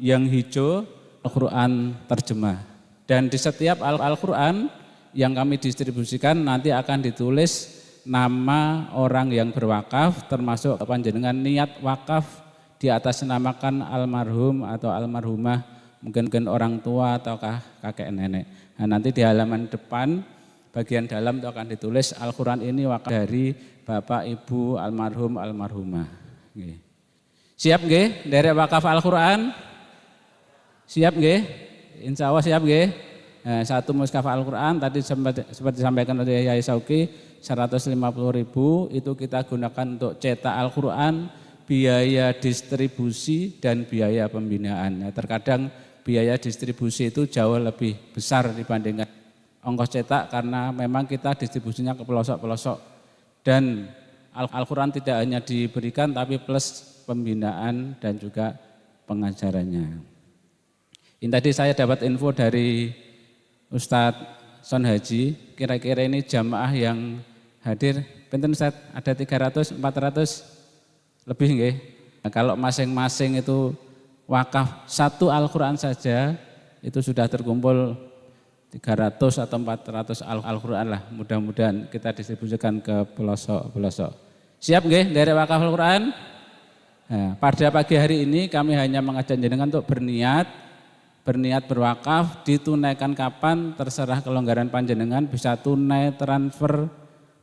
yang hijau Al-Quran terjemah. Dan di setiap Al-Quran yang kami distribusikan nanti akan ditulis nama orang yang berwakaf, termasuk panjenengan niat wakaf di atas namakan almarhum atau almarhumah, mungkin orang tua ataukah kakek nenek. Nah, nanti di halaman depan bagian dalam itu akan ditulis Al-Quran ini wakaf dari Bapak Ibu almarhum almarhumah. Siap nggih dari wakaf Al-Quran? Siap nggih? Insya Allah siap nggih. Nah, 1 mushaf Al-Quran tadi seperti disampaikan oleh Yai Sauki 150.000 itu kita gunakan untuk cetak Al-Quran, biaya distribusi dan biaya pembinaan. Nah, terkadang biaya distribusi itu jauh lebih besar dibandingkan ongkos cetak karena memang kita distribusinya ke pelosok-pelosok. Dan Al-Quran tidak hanya diberikan tapi plus pembinaan dan juga pengajarannya. Ini tadi saya dapat info dari Ustadz Son Haji, kira-kira ini jamaah yang hadir, pinten Ustadz, ada 300, 400 lebih nggih. Nah, kalau masing-masing itu wakaf 1 Al-Quran saja, itu sudah terkumpul 300 atau 400 Al-Quran lah, mudah-mudahan kita distribusikan ke pelosok-pelosok. Siap nggih dari wakaf Al-Quran? Nah, pada pagi hari ini kami hanya mengajak jenengan untuk berniat berwakaf, ditunaikan kapan terserah kelonggaran panjenengan, bisa tunai, transfer,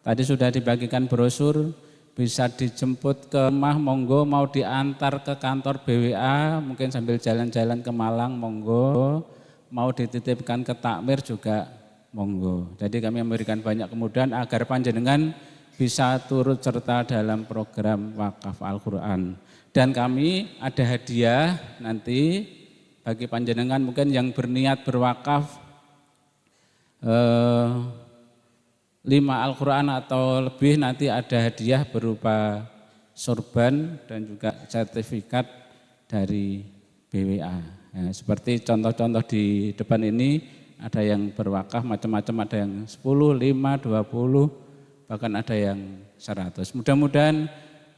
tadi sudah dibagikan brosur, bisa dijemput ke rumah, monggo, mau diantar ke kantor BWA, mungkin sambil jalan-jalan ke Malang, monggo, mau dititipkan ke takmir juga monggo. Jadi kami memberikan banyak kemudahan agar panjenengan bisa turut serta dalam program wakaf Al-Quran. Dan kami ada hadiah nanti bagi panjenengan mungkin yang berniat berwakaf 5 Al-Quran atau lebih, nanti ada hadiah berupa sorban dan juga sertifikat dari BWA. Ya, seperti contoh-contoh di depan ini, ada yang berwakaf macam-macam, ada yang 10, 5, 20, bahkan ada yang 100. Mudah-mudahan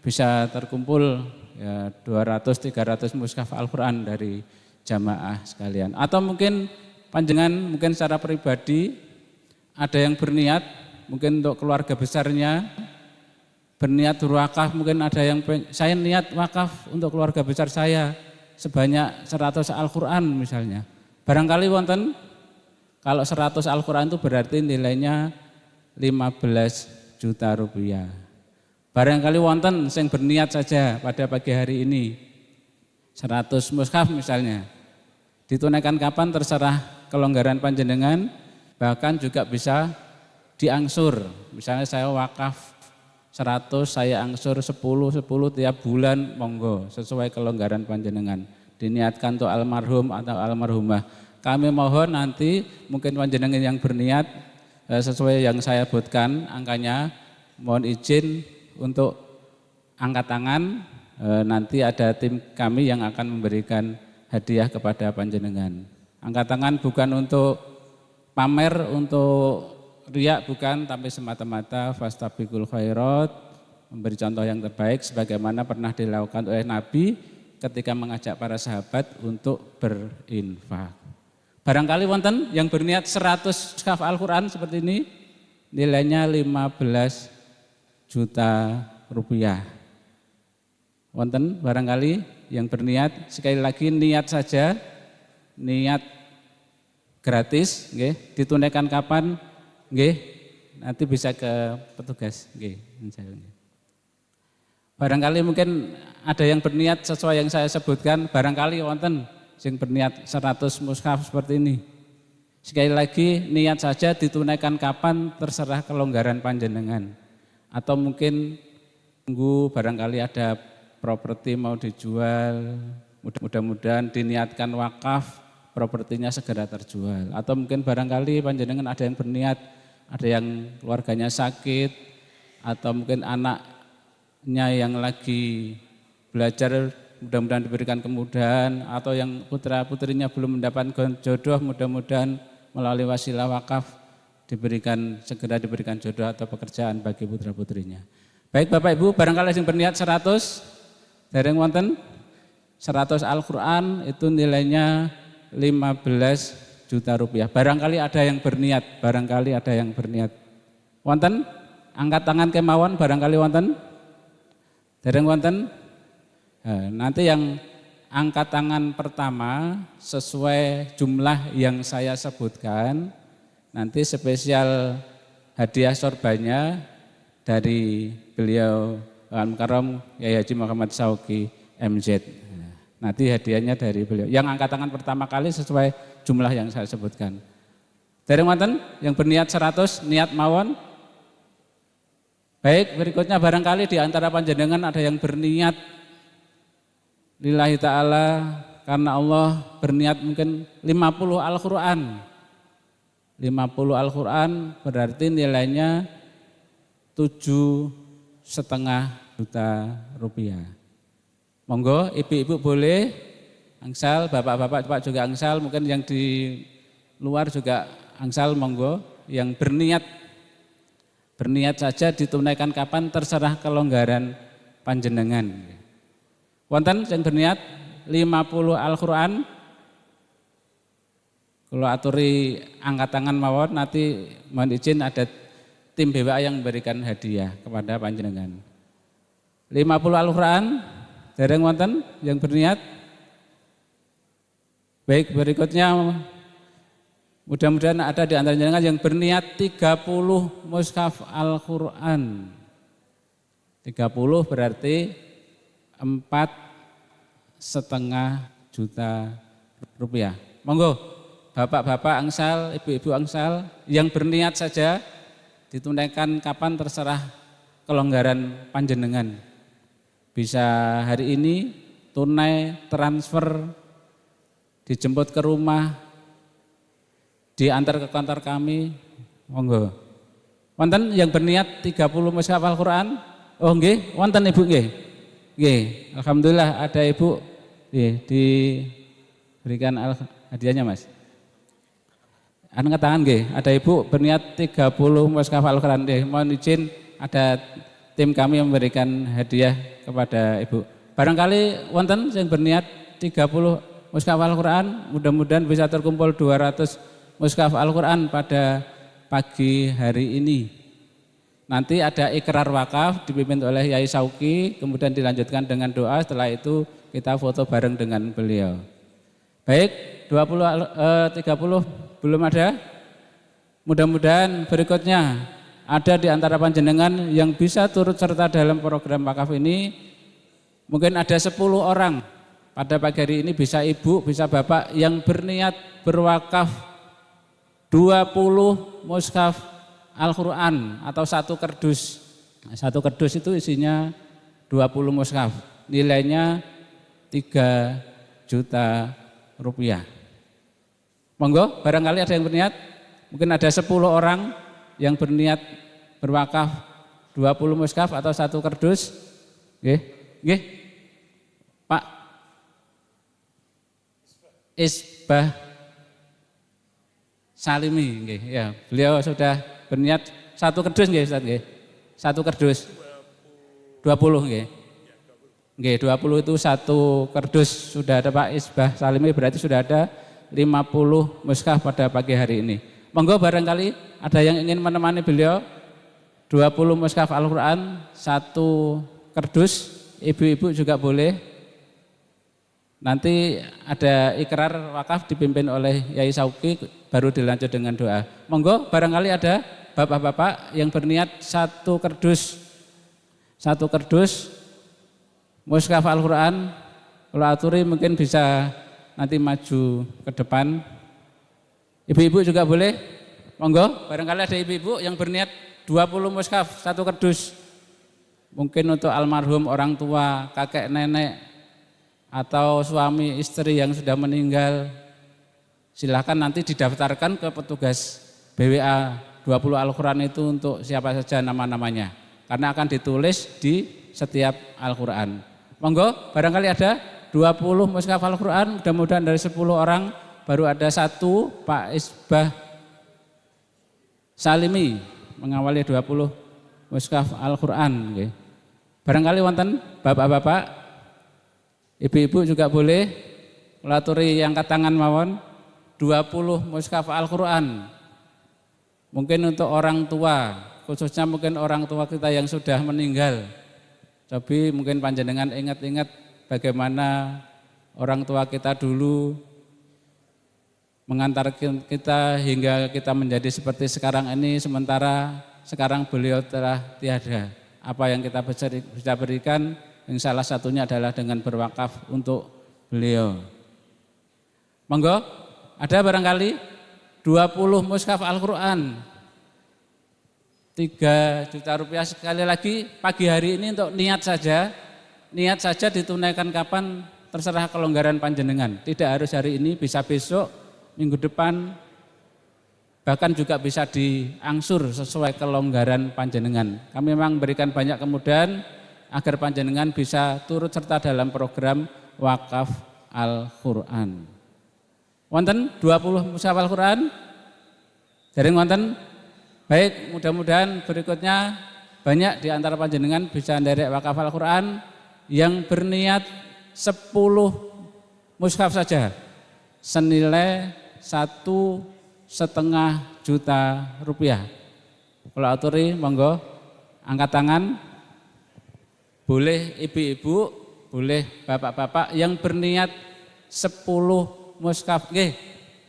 bisa terkumpul ya 200-300 mushaf Al-Quran dari jamaah sekalian. Atau mungkin panjenengan mungkin secara pribadi ada yang berniat mungkin untuk keluarga besarnya, berniat berwakaf, mungkin ada yang saya niat wakaf untuk keluarga besar saya sebanyak 100 Al-Quran misalnya. Barangkali wonten, kalau 100 Al-Quran itu berarti nilainya 15 juta rupiah. Barangkali wonten yang berniat saja pada pagi hari ini 100 mushaf misalnya. Ditunaikan kapan terserah kelonggaran panjenengan, bahkan juga bisa diangsur. Misalnya saya wakaf 100, saya angsur 10 tiap bulan, monggo sesuai kelonggaran panjenengan. Diniatkan untuk almarhum atau almarhumah. Kami mohon nanti mungkin panjenengan yang berniat sesuai yang saya sebutkan angkanya, mohon izin untuk angkat tangan, nanti ada tim kami yang akan memberikan hadiah kepada panjenengan. Angkat tangan bukan untuk pamer, untuk riak bukan, tapi semata-mata fastabiqul khairat, memberi contoh yang terbaik sebagaimana pernah dilakukan oleh Nabi ketika mengajak para sahabat untuk berinfak. Barangkali wonten yang berniat 100 mushaf Al-Quran seperti ini, nilainya 15 juta rupiah. Wonten barangkali yang berniat, sekali lagi niat saja, niat gratis, nggih, ditunaikan kapan, nggih, nanti bisa ke petugas, nggih, insyaallah. Barangkali mungkin ada yang berniat sesuai yang saya sebutkan, barangkali wonten yang berniat 100 mushaf seperti ini. Sekali lagi niat saja, ditunaikan kapan terserah kelonggaran panjenengan. Atau mungkin tunggu barangkali ada properti mau dijual, mudah-mudahan diniatkan wakaf, propertinya segera terjual. Atau mungkin barangkali panjenengan ada yang berniat, ada yang keluarganya sakit, atau mungkin anaknya yang lagi belajar mudah-mudahan diberikan kemudahan, atau yang putra-putrinya belum mendapatkan jodoh, mudah-mudahan melalui wasilah wakaf segera diberikan jodoh atau pekerjaan bagi putra-putrinya. Baik Bapak Ibu, barangkali yang berniat 100, dereng wonten 100 Al-Quran itu nilainya 15 juta rupiah. Barangkali ada yang berniat, Wonten? Angkat tangan kemawon barangkali wonten? Dereng wonten? Nanti yang angkat tangan pertama sesuai jumlah yang saya sebutkan, nanti spesial hadiah sorbannya dari beliau Al-Mukarram Yai Haji Muhammad Sauki MZ. Nanti hadiahnya dari beliau. Yang angkat tangan pertama kali sesuai jumlah yang saya sebutkan. Dereng wonten yang berniat 100, niat mawon. Baik, berikutnya barangkali di antara panjenengan ada yang berniat lillahi ta'ala karena Allah, berniat mungkin 50 Al-Quran. 50 Al-Quran berarti nilainya 7,5 juta rupiah. Monggo ibu-ibu boleh angsal, bapak-bapak juga angsal, mungkin yang di luar juga angsal, monggo. Yang berniat saja, ditunaikan kapan terserah kelonggaran panjenengan. Wonten yang berniat 50 Al-Quran, kalau aturi angkat tangan mawon, nanti mohon izin ada tim BWA yang memberikan hadiah kepada panjenengan. 50 Al-Quran, dereng wonten yang berniat. Baik, berikutnya mudah-mudahan ada di antara panjenengan yang berniat 30 mushaf Al-Quran. 30 berarti 4,5 juta rupiah. Monggo. Bapak-bapak angsal, ibu-ibu angsal, yang berniat saja, ditunaikan kapan terserah kelonggaran panjenengan. Bisa hari ini, tunai, transfer, dijemput ke rumah, diantar ke kantor kami, monggo. Wonten yang berniat 30 mushaf Al-Quran? Oh nggih, wonten Ibu nggih. Nggih, alhamdulillah ada Ibu, nggih, diberikan hadiahnya Mas. Angkat tangan nggih, ada Ibu berniat 30 mushaf Al-Quran nggih. Mohon izin ada tim kami memberikan hadiah kepada Ibu. Barangkali wonten yang berniat 30 mushaf Al-Quran, mudah-mudahan bisa terkumpul 200 mushaf Al-Quran pada pagi hari ini. Nanti ada ikrar wakaf dipimpin oleh Yai Sauki, kemudian dilanjutkan dengan doa, setelah itu kita foto bareng dengan beliau. Baik, 30 belum ada. Mudah-mudahan berikutnya ada di antara panjenengan yang bisa turut serta dalam program wakaf ini. Mungkin ada 10 orang pada pagi hari ini, bisa ibu, bisa bapak yang berniat berwakaf 20 mushaf Al-Quran atau satu kerdus. Satu kerdus itu isinya 20 mushaf, nilainya 3 juta rupiah. Monggo, barangkali ada yang berniat, mungkin ada 10 orang yang berniat berwakaf 20 mushaf atau satu kerdus. Nggih. Pak Isbah Salimi, nggih. Ya, beliau sudah berniat satu kerdus nggih, Ustaz nggih. Satu kerdus. 20 nggih. Nggih, 20 itu satu kerdus. Sudah ada Pak Isbah Salimi, berarti sudah ada 50 mushaf pada pagi hari ini. Monggo barangkali ada yang ingin menemani beliau 20 mushaf Al-Quran, satu kerdus, ibu-ibu juga boleh. Nanti ada ikrar wakaf dipimpin oleh Yai Sauki, baru dilanjut dengan doa. Monggo barangkali ada bapak-bapak yang berniat satu kerdus mushaf Al-Quran. Kalau aturi mungkin bisa nanti maju ke depan. Ibu-ibu juga boleh. Monggo barangkali ada ibu-ibu yang berniat 20 mushaf satu kerdus. Mungkin untuk almarhum orang tua, kakek nenek, atau suami istri yang sudah meninggal, silahkan nanti didaftarkan ke petugas BWA 20 Al-Quran itu untuk siapa saja nama-namanya, karena akan ditulis di setiap Al-Quran. Monggo, barangkali ada 20 mushaf Al-Quran, mudah-mudahan dari 10 orang baru ada satu, Pak Isbah Salimi mengawali 20 mushaf Al-Quran. Barangkali wonten bapak-bapak, ibu-ibu juga boleh melaturi angkat tangan mawon 20 mushaf Al-Quran. Mungkin untuk orang tua, khususnya mungkin orang tua kita yang sudah meninggal. Tapi mungkin panjenengan ingat-ingat bagaimana orang tua kita dulu mengantar kita hingga kita menjadi seperti sekarang ini, sementara sekarang beliau telah tiada. Apa yang kita bisa berikan, yang salah satunya adalah dengan berwakaf untuk beliau. Monggo, ada barangkali 20 mushaf Al-Quran, 3 juta rupiah. Sekali lagi pagi hari ini untuk niat saja ditunaikan kapan terserah kelonggaran panjenengan. Tidak harus hari ini, bisa besok, minggu depan, bahkan juga bisa diangsur sesuai kelonggaran panjenengan. Kami memang berikan banyak kemudahan agar panjenengan bisa turut serta dalam program wakaf Al-Quran. Wonten 20 mushaf Al-Quran? Jaring wonten? Baik, mudah-mudahan berikutnya banyak di antara panjenengan bisa nderek wakaf Al-Quran yang berniat 10 mushaf saja, senilai 1,5 juta rupiah. Kalau aturi, monggo angkat tangan. Boleh ibu-ibu, boleh bapak-bapak yang berniat 10 mushaf. Nggih,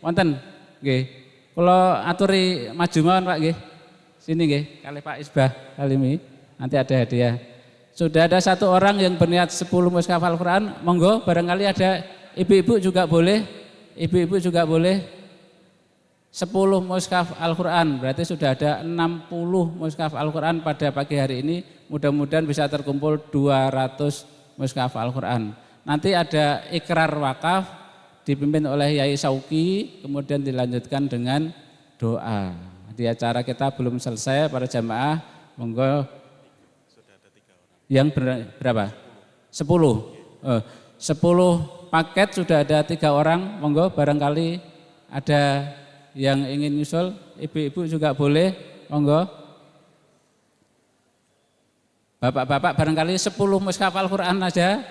wonten. Nggih. Kalau aturi maju mawon Pak nggih. Sini nggih, kali Pak Isbah Salimi. Nanti ada hadiah. Sudah ada satu orang yang berniat 10 mushaf Al-Quran. Monggo, barangkali ada ibu-ibu juga boleh. Ibu-ibu juga boleh 10 mushaf Al-Quran. Berarti sudah ada 60 mushaf Al-Quran pada pagi hari ini. Mudah-mudahan bisa terkumpul 200 mushaf Al-Quran. Nanti ada ikrar wakaf dipimpin oleh Yai Sauki, kemudian dilanjutkan dengan doa. Di acara kita belum selesai para jamaah, monggo. Yang berapa? 10. 10 paket sudah ada 3 orang, monggo barangkali ada yang ingin nyusul, ibu-ibu juga boleh, monggo. Bapak-bapak barangkali 10 mushaf Al-Quran aja,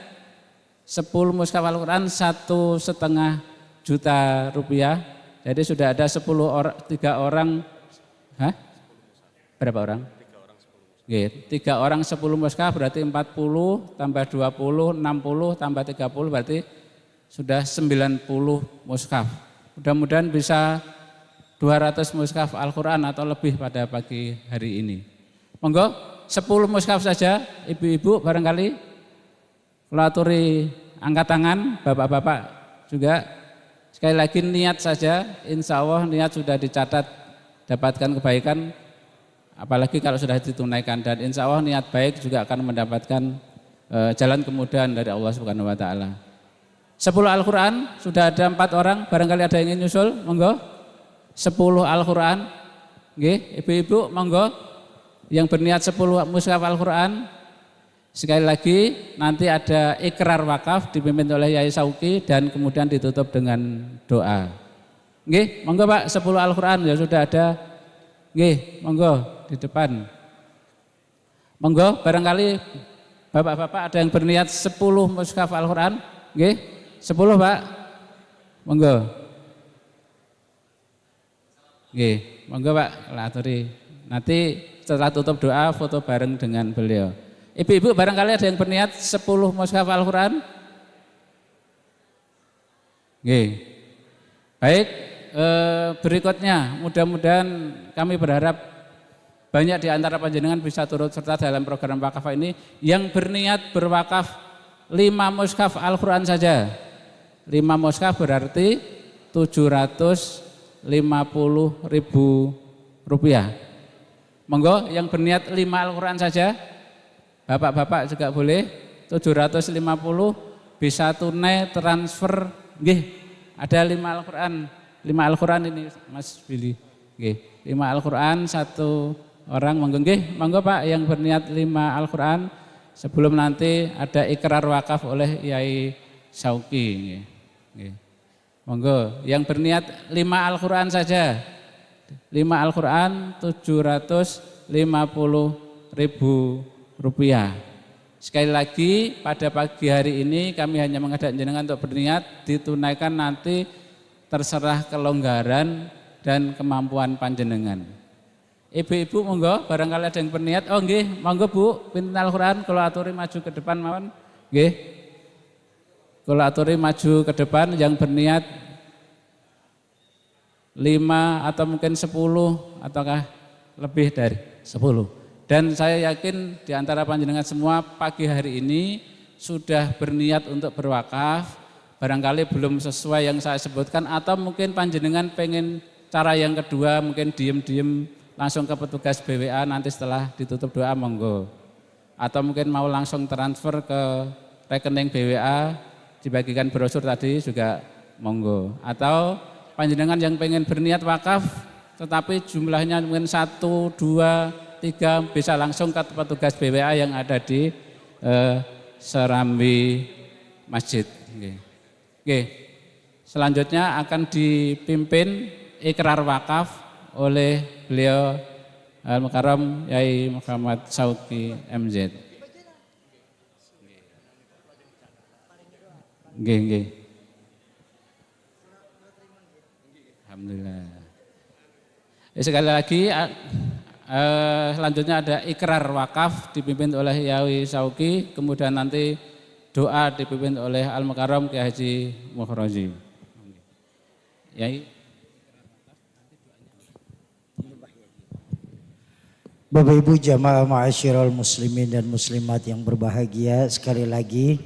10 mushaf Al-Quran 1,5 juta rupiah. Jadi sudah ada 3 orang, berapa orang? 3 orang 10 mushaf berarti 40 tambah 20, 60 tambah 30 berarti sudah 90 mushaf. Mudah-mudahan bisa 200 mushaf Al-Quran atau lebih pada pagi hari ini. Monggo 10 mushaf saja, ibu-ibu barangkali. Kalau aturi angkat tangan, bapak-bapak juga. Sekali lagi niat saja, insya Allah niat sudah dicatat dapatkan kebaikan. Apalagi kalau sudah ditunaikan, dan insya Allah niat baik juga akan mendapatkan jalan kemudahan dari Allah Subhanahu Wa Taala. 10 Al-Quran sudah ada 4 orang, barangkali ada yang ingin nyusul, monggo. 10 Al-Quran, ibu-ibu monggo yang berniat 10 mushaf Al-Quran. Sekali lagi nanti ada ikrar wakaf dipimpin oleh Yai Sauki dan kemudian ditutup dengan doa. Monggo Pak, 10 Al-Quran ya sudah ada. Monggo di depan. Monggo barangkali bapak-bapak ada yang berniat 10 mushaf Al-Quran. 10 Pak. Monggo. Monggo Pak, laturi. Nanti setelah tutup doa foto bareng dengan beliau. Ibu-ibu barangkali ada yang berniat 10 mushaf Al-Quran? Baik, berikutnya mudah-mudahan kami berharap banyak di antara panjenengan bisa turut serta dalam program wakaf ini yang berniat berwakaf 5 mushaf Al-Quran saja. 5 mushaf berarti 750.000 rupiah. Monggo yang berniat 5 Al-Quran saja, bapak-bapak juga boleh, 750 bisa tunai transfer, ada 5 Al-Quran, 5 Al-Quran ini Mas Billy, 5 Al-Quran 1 orang, monggo Pak yang berniat 5 Al-Quran sebelum nanti ada ikrar wakaf oleh Yai Sauki, monggo yang berniat 5 Al-Quran saja, 5 Al-Quran 750.000 rupiah. Sekali lagi pada pagi hari ini kami hanya mengajak jenengan untuk berniat, ditunaikan nanti terserah kelonggaran dan kemampuan panjenengan. Ibu-ibu monggo barangkali ada yang berniat, monggo Bu, pinten Al-Quran kalau aturi maju ke depan mawon. Kalau aturi maju ke depan yang berniat 5 atau mungkin 10 ataukah lebih dari 10. Dan saya yakin di antara panjenengan semua pagi hari ini sudah berniat untuk berwakaf, barangkali belum sesuai yang saya sebutkan atau mungkin panjenengan pengen cara yang kedua, mungkin diem-diem langsung ke petugas BWA nanti setelah ditutup doa monggo. Atau mungkin mau langsung transfer ke rekening BWA, dibagikan brosur tadi juga monggo. Atau panjenengan yang pengen berniat wakaf tetapi jumlahnya mungkin 1, 2, 3 bisa langsung ke petugas BWA yang ada di serambi masjid. Selanjutnya akan dipimpin ikrar wakaf oleh beliau Al-Mukarram Yai Muhammad Sauki MZ. Alhamdulillah. Sekali lagi selanjutnya ada ikrar wakaf dipimpin oleh Yai Sauki, kemudian nanti doa dipimpin oleh Al-Mukarram Kiai Haji Mukhroji. Yai. Bapak Ibu jamaah ma'asyiral muslimin dan muslimat yang berbahagia, sekali lagi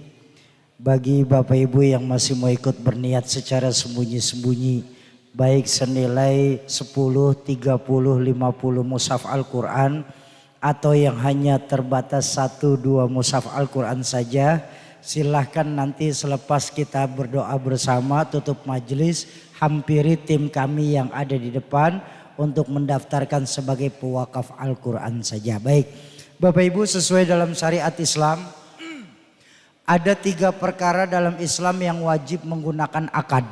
bagi Bapak Ibu yang masih mau ikut berniat secara sembunyi-sembunyi, baik senilai 10, 30, 50 mushaf Al-Quran atau yang hanya terbatas 1-2 mushaf Al-Quran saja, silahkan nanti selepas kita berdoa bersama tutup majelis, hampiri tim kami yang ada di depan untuk mendaftarkan sebagai pewakaf Al-Quran saja. Baik Bapak Ibu, sesuai dalam syariat Islam ada 3 perkara dalam Islam yang wajib menggunakan akad.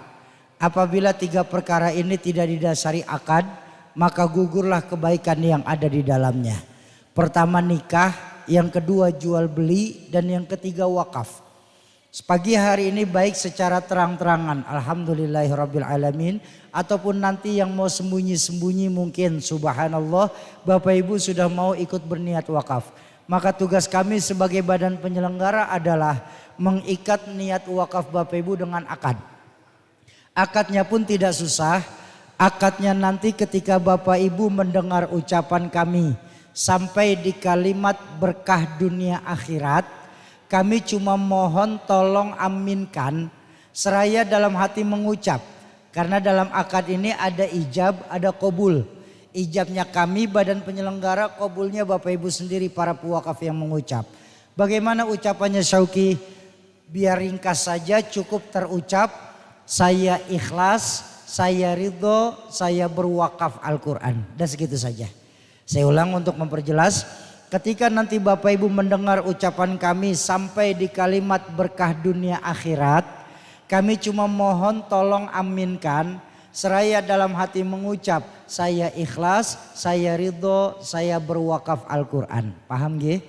Apabila 3 perkara ini tidak didasari akad, maka gugurlah kebaikan yang ada di dalamnya. Pertama nikah, yang kedua jual beli, dan yang ketiga wakaf. Pagi hari ini baik secara terang-terangan, alhamdulillahirabbil alamin, ataupun nanti yang mau sembunyi-sembunyi mungkin subhanallah Bapak Ibu sudah mau ikut berniat wakaf. Maka tugas kami sebagai badan penyelenggara adalah mengikat niat wakaf Bapak Ibu dengan akad. Akadnya pun tidak susah. Akadnya nanti ketika Bapak Ibu mendengar ucapan kami sampai di kalimat berkah dunia akhirat, kami cuma mohon tolong aminkan seraya dalam hati mengucap. Karena dalam akad ini ada ijab, ada qabul. Ijabnya kami badan penyelenggara, qabulnya Bapak Ibu sendiri para pewakaf yang mengucap. Bagaimana ucapannya Syauki? Biar ringkas saja, cukup terucap, saya ikhlas, saya ridho, saya berwakaf Al-Quran. Dan segitu saja. Saya ulang untuk memperjelas. Ketika nanti Bapak Ibu mendengar ucapan kami sampai di kalimat berkah dunia akhirat, kami cuma mohon tolong aminkan seraya dalam hati mengucap, saya ikhlas, saya ridho, saya berwakaf Al-Quran. Paham gih?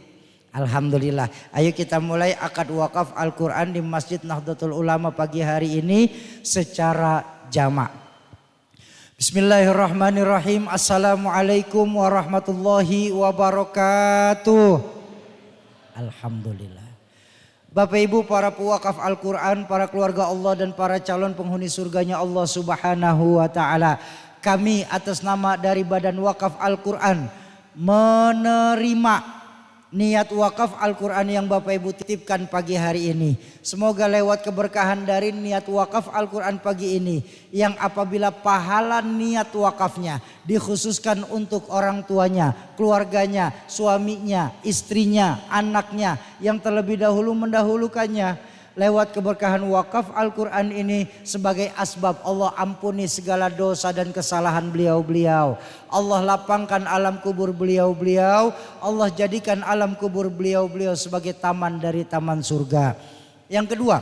Alhamdulillah. Ayo kita mulai akad wakaf Al-Quran di Masjid Nahdlatul Ulama pagi hari ini secara jamak. Bismillahirrahmanirrahim. Assalamualaikum warahmatullahi wabarakatuh. Alhamdulillah. Bapak Ibu para pewakaf Al-Quran, para keluarga Allah dan para calon penghuni surganya Allah Subhanahu wa ta'ala. Kami atas nama dari Badan Wakaf Al-Quran menerima niat wakaf Al-Quran yang Bapak Ibu titipkan pagi hari ini. Semoga lewat keberkahan dari niat wakaf Al-Quran pagi ini, yang apabila pahala niat wakafnya dikhususkan untuk orang tuanya, keluarganya, suaminya, istrinya, anaknya yang terlebih dahulu mendahulukannya, lewat keberkahan wakaf Al-Quran ini sebagai asbab Allah ampuni segala dosa dan kesalahan beliau-beliau. Allah lapangkan alam kubur beliau-beliau. Allah jadikan alam kubur beliau-beliau sebagai taman dari taman surga. Yang kedua,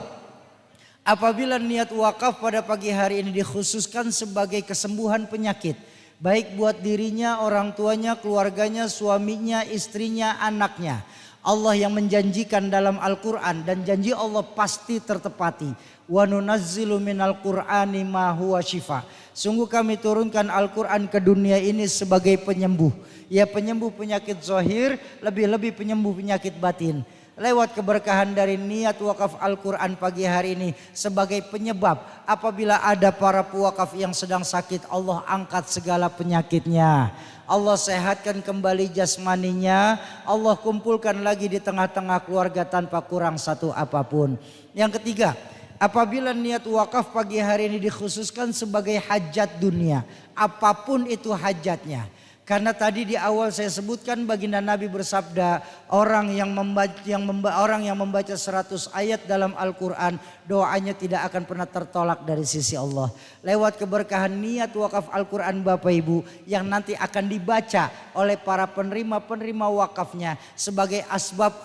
apabila niat wakaf pada pagi hari ini dikhususkan sebagai kesembuhan penyakit, baik buat dirinya, orang tuanya, keluarganya, suaminya, istrinya, anaknya, Allah yang menjanjikan dalam Al-Quran, dan janji Allah pasti tertepati. Wa nunazzilu minal Qur'ani ma huwa syifa. Sungguh kami turunkan Al-Quran ke dunia ini sebagai penyembuh. Ya, penyembuh penyakit zahir, lebih-lebih penyembuh penyakit batin. Lewat keberkahan dari niat wakaf Al-Quran pagi hari ini sebagai penyebab apabila ada para pewakaf yang sedang sakit, Allah angkat segala penyakitnya. Allah sehatkan kembali jasmaninya. Allah kumpulkan lagi di tengah-tengah keluarga tanpa kurang satu apapun. Yang ketiga, apabila niat wakaf pagi hari ini dikhususkan sebagai hajat dunia, apapun itu hajatnya. Karena tadi di awal saya sebutkan baginda Nabi bersabda, orang yang membaca 100 ayat dalam Al-Quran, doanya tidak akan pernah tertolak dari sisi Allah. Lewat keberkahan niat wakaf Al-Quran Bapak Ibu yang nanti akan dibaca oleh para penerima wakafnya sebagai asbab,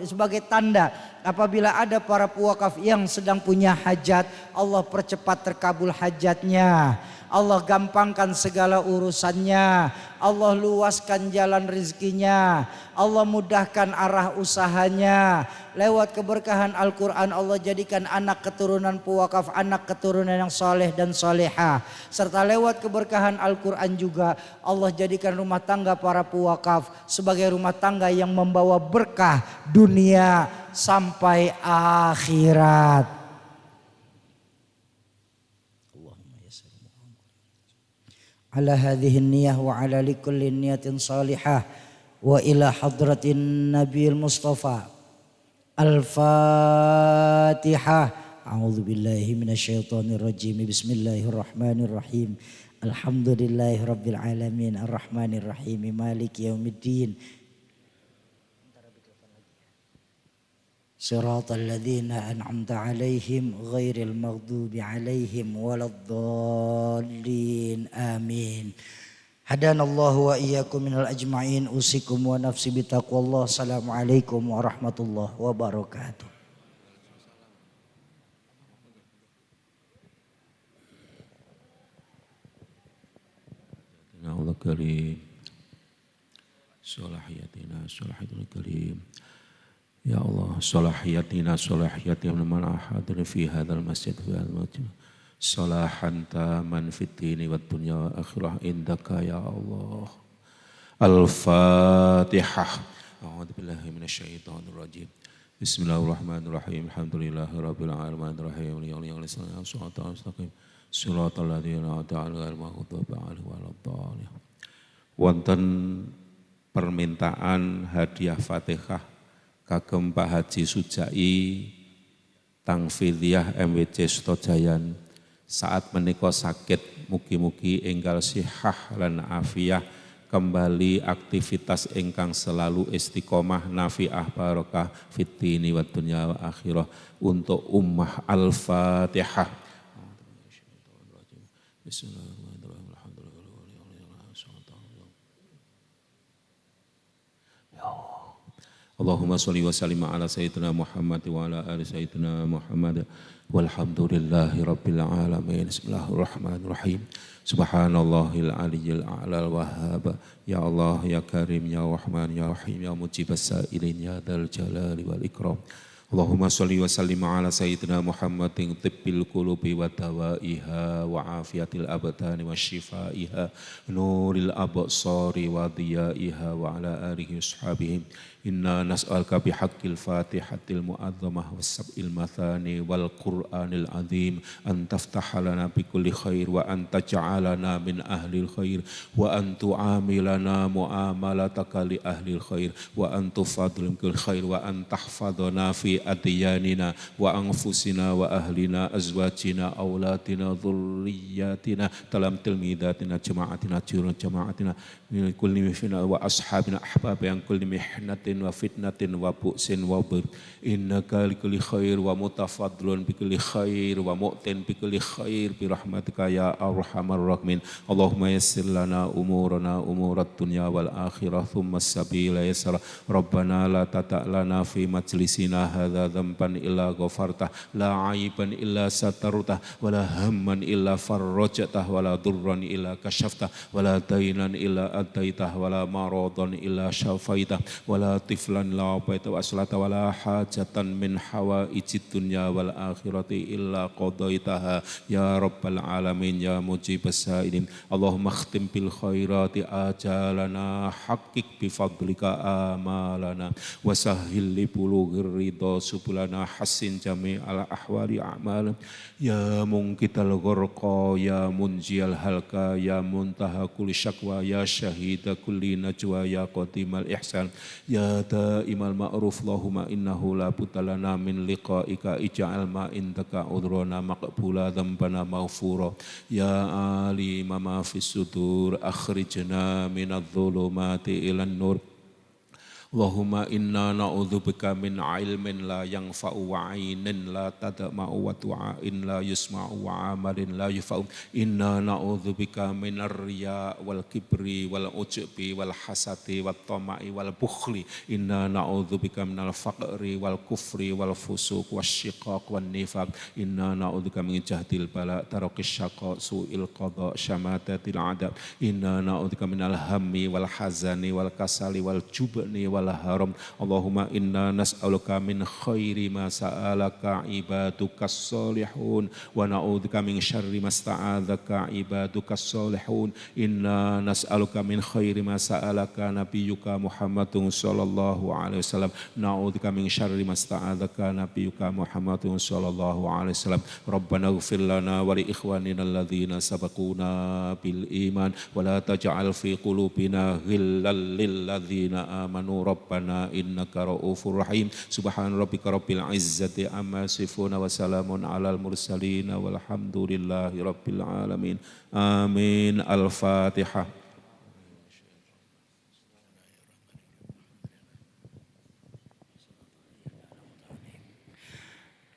sebagai tanda apabila ada para pewakaf yang sedang punya hajat, Allah percepat terkabul hajatnya. Allah gampangkan segala urusannya. Allah luaskan jalan rezekinya. Allah mudahkan arah usahanya. Lewat keberkahan Al-Quran Allah jadikan anak keturunan pewakaf, anak keturunan yang soleh dan soleha. Serta lewat keberkahan Al-Quran juga Allah jadikan rumah tangga para pewakaf sebagai rumah tangga yang membawa berkah dunia sampai akhirat. Ala hadhihi niyah wa ala likulli niyatin salihah wa ila hadratin Nabiil Mustafa. Al-Fatihah. A'udzu billahi minasyaitonir rajim. Bismillahirrahmanirrahim. Alhamdulillahirabbil alamin arrahmanir rahim maliki yaumiddin. Shiratal ladzina an'amta 'alaihim ghairil maghdubi 'alaihim waladdallin. Amin. Hadanallahu wa iyyakum minal ajma'in. Usikum wa nafsi bitaqwallah. Assalamualaikum warahmatullahi wabarakatuh. Allah karim. صلاحياتنا صلاحياتنا الكريم يا الله صلاحياتنا صلاحياتنا من أحد في هذا المسجد في هذا المسجد صلاحا تاما في الدين والدنيا والآخرة عندك يا الله. الفاتحة. أعوذ بالله من الشيطان الرجيم. بسم الله الرحمن الرحيم. الحمد لله رب العالمين الرحيم المستقيم صراط الذين أنعمت عليهم غير المغضوب عليهم ولا الضالين. Wonten permintaan hadiah Fatihah kagem Pak Haji Sujai Tangfidiyah MWC Sutojayan saat menika sakit mugi-mugi enggal sihah lan afiyah kembali aktivitas ingkang selalu istiqomah nafi'ah barokah fitini wa dunya wa akhirah untuk ummah. Al-Fatihah. Bismillahirrahmanirrahim. Allahumma sholli wa sallim ala sayyidina Muhammad wa ala ali sayyidina Muhammad walhamdulillahi rabbil alamin. Bismillahirrahmanirrahim. Subhanallahil aliyyil a'lal wahhab. Ya Allah ya Karim ya Rahman ya Rahim ya mujibas sa'ilin ya dzal jalali wal ikram. Allahumma sholli wa sallim ala sayyidina Muhammadin tibbil qulubi wa dawaiha wa afiyatil abdani wa shifaiha nuril absari wa diyaiha wa ala alihi washabihi. Inna nas'alka bihaqqil fatihatil mu'azzamah was sab'il mathani wal qur'anil azim an taftaha lana bi kulli khair wa an taj'alana min ahlil khair wa an tu'amilana mu'amalataka li ahlil khair wa an tufadlim kul khair wa an tahfadhana fi adyanina wa anfusina wa ahlina azwajina aulatina dhurriyyatina talam tilmidatina jama'atina jurun jama'atina min kulli mihna wa ashabina ahbab yang kulli mihnatin wa fitnatin wa bu'sin wa bir innaka likulli khair wa mutafadlun bikulli khair wa mu'tin bikulli khair bi rahmatika ya arhamar rahimin. Allahumma yassir lana umurana umurat dunya wal akhirah thumma sabila yasra. Rabbana la tata'lana fi majlisina hadha dhanban illa ghafartah la aiban illa satartah wa la hamman illa farrajtah wa la durran illa kashaftah wa la dainan illa adaitah wa la maradan illa syafaitah wa la tiflan la abaita wa aslata wa la hajatan min hawaijid dunya wal akhirati illa qadaitaha ya rabbal alamin ya mujibas sa'ilin. Allahumma khtim bil khairati ajalana haqqik bi fadlika amalana wa sahhil li bulughir ridha subulana hassin jami' ala ahwali a'mal ya munqital gharqa ya munjiyal halka ya muntaha kulli syakwa ya syahida kulli najwa ya qadimal ihsan ya daimal ma'ruf. Allahumma innahu la butalana min liqa'ika ij'al ma indaka udrona maqbula dhanbana maghfura ya alima ma fis sudur akhrijna minadh dhulumati ilan nur. Allahumma inna na'udzubika min ilmin la yanfa'u wa 'ainin la tadma'u wa du'ain la yusma'u wa 'amalin la yufa'u. Inna na'udzubika minar riya wal kibri wal ujbi wal hasadi wat tama'i wal bukhli. Inna na'udzubika minal faqri wal kufri wal fusuq wasyiqaq wan nifaq. Inna na'udzubika min jahdil bala taraqis syaqa su'il qada syamatatil adab. Inna na'udzubika minal hammi wal hazani wal kasali wal jubni wal haram. Allahumma inna nas'aluka min khairi ma sa'alaka ibadukas salihun wa na'udzubika min syarri ma sta'adzaka ibadukas salihun. Inna nas'aluka min khairi ma sa'alaka nabiyyuka Muhammadun sallallahu alaihi wasallam. Na'udzubika min syarri ma sta'adzaka nabiyyuka Muhammadun sallallahu alaihi wasallam. Rabbana ighfir lana wa li ikhwanina alladhina sabaquna bil iman wa la taj'al fi qulubina ghillan lil ladzina amanu Rabbana innaka ra'ufur rahim. Subhana rabbika rabbil izzati amma yasifun wa salamun alal mursalin walhamdulillahi rabbil alamin. Amin. Al-Fatihah.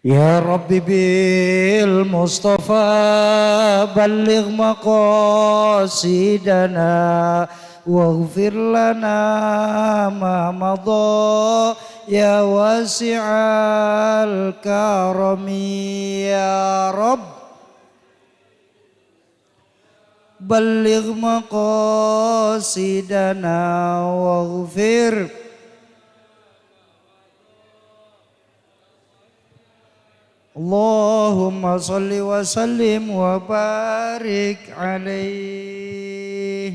Ya Rabbi bil Mustafa balligh maqasidana waghfir lana ma madha ya wasi'al karami ya Rabb. بلغ مقاصدنا واغفر اللهم صل وسلم وبارك عليه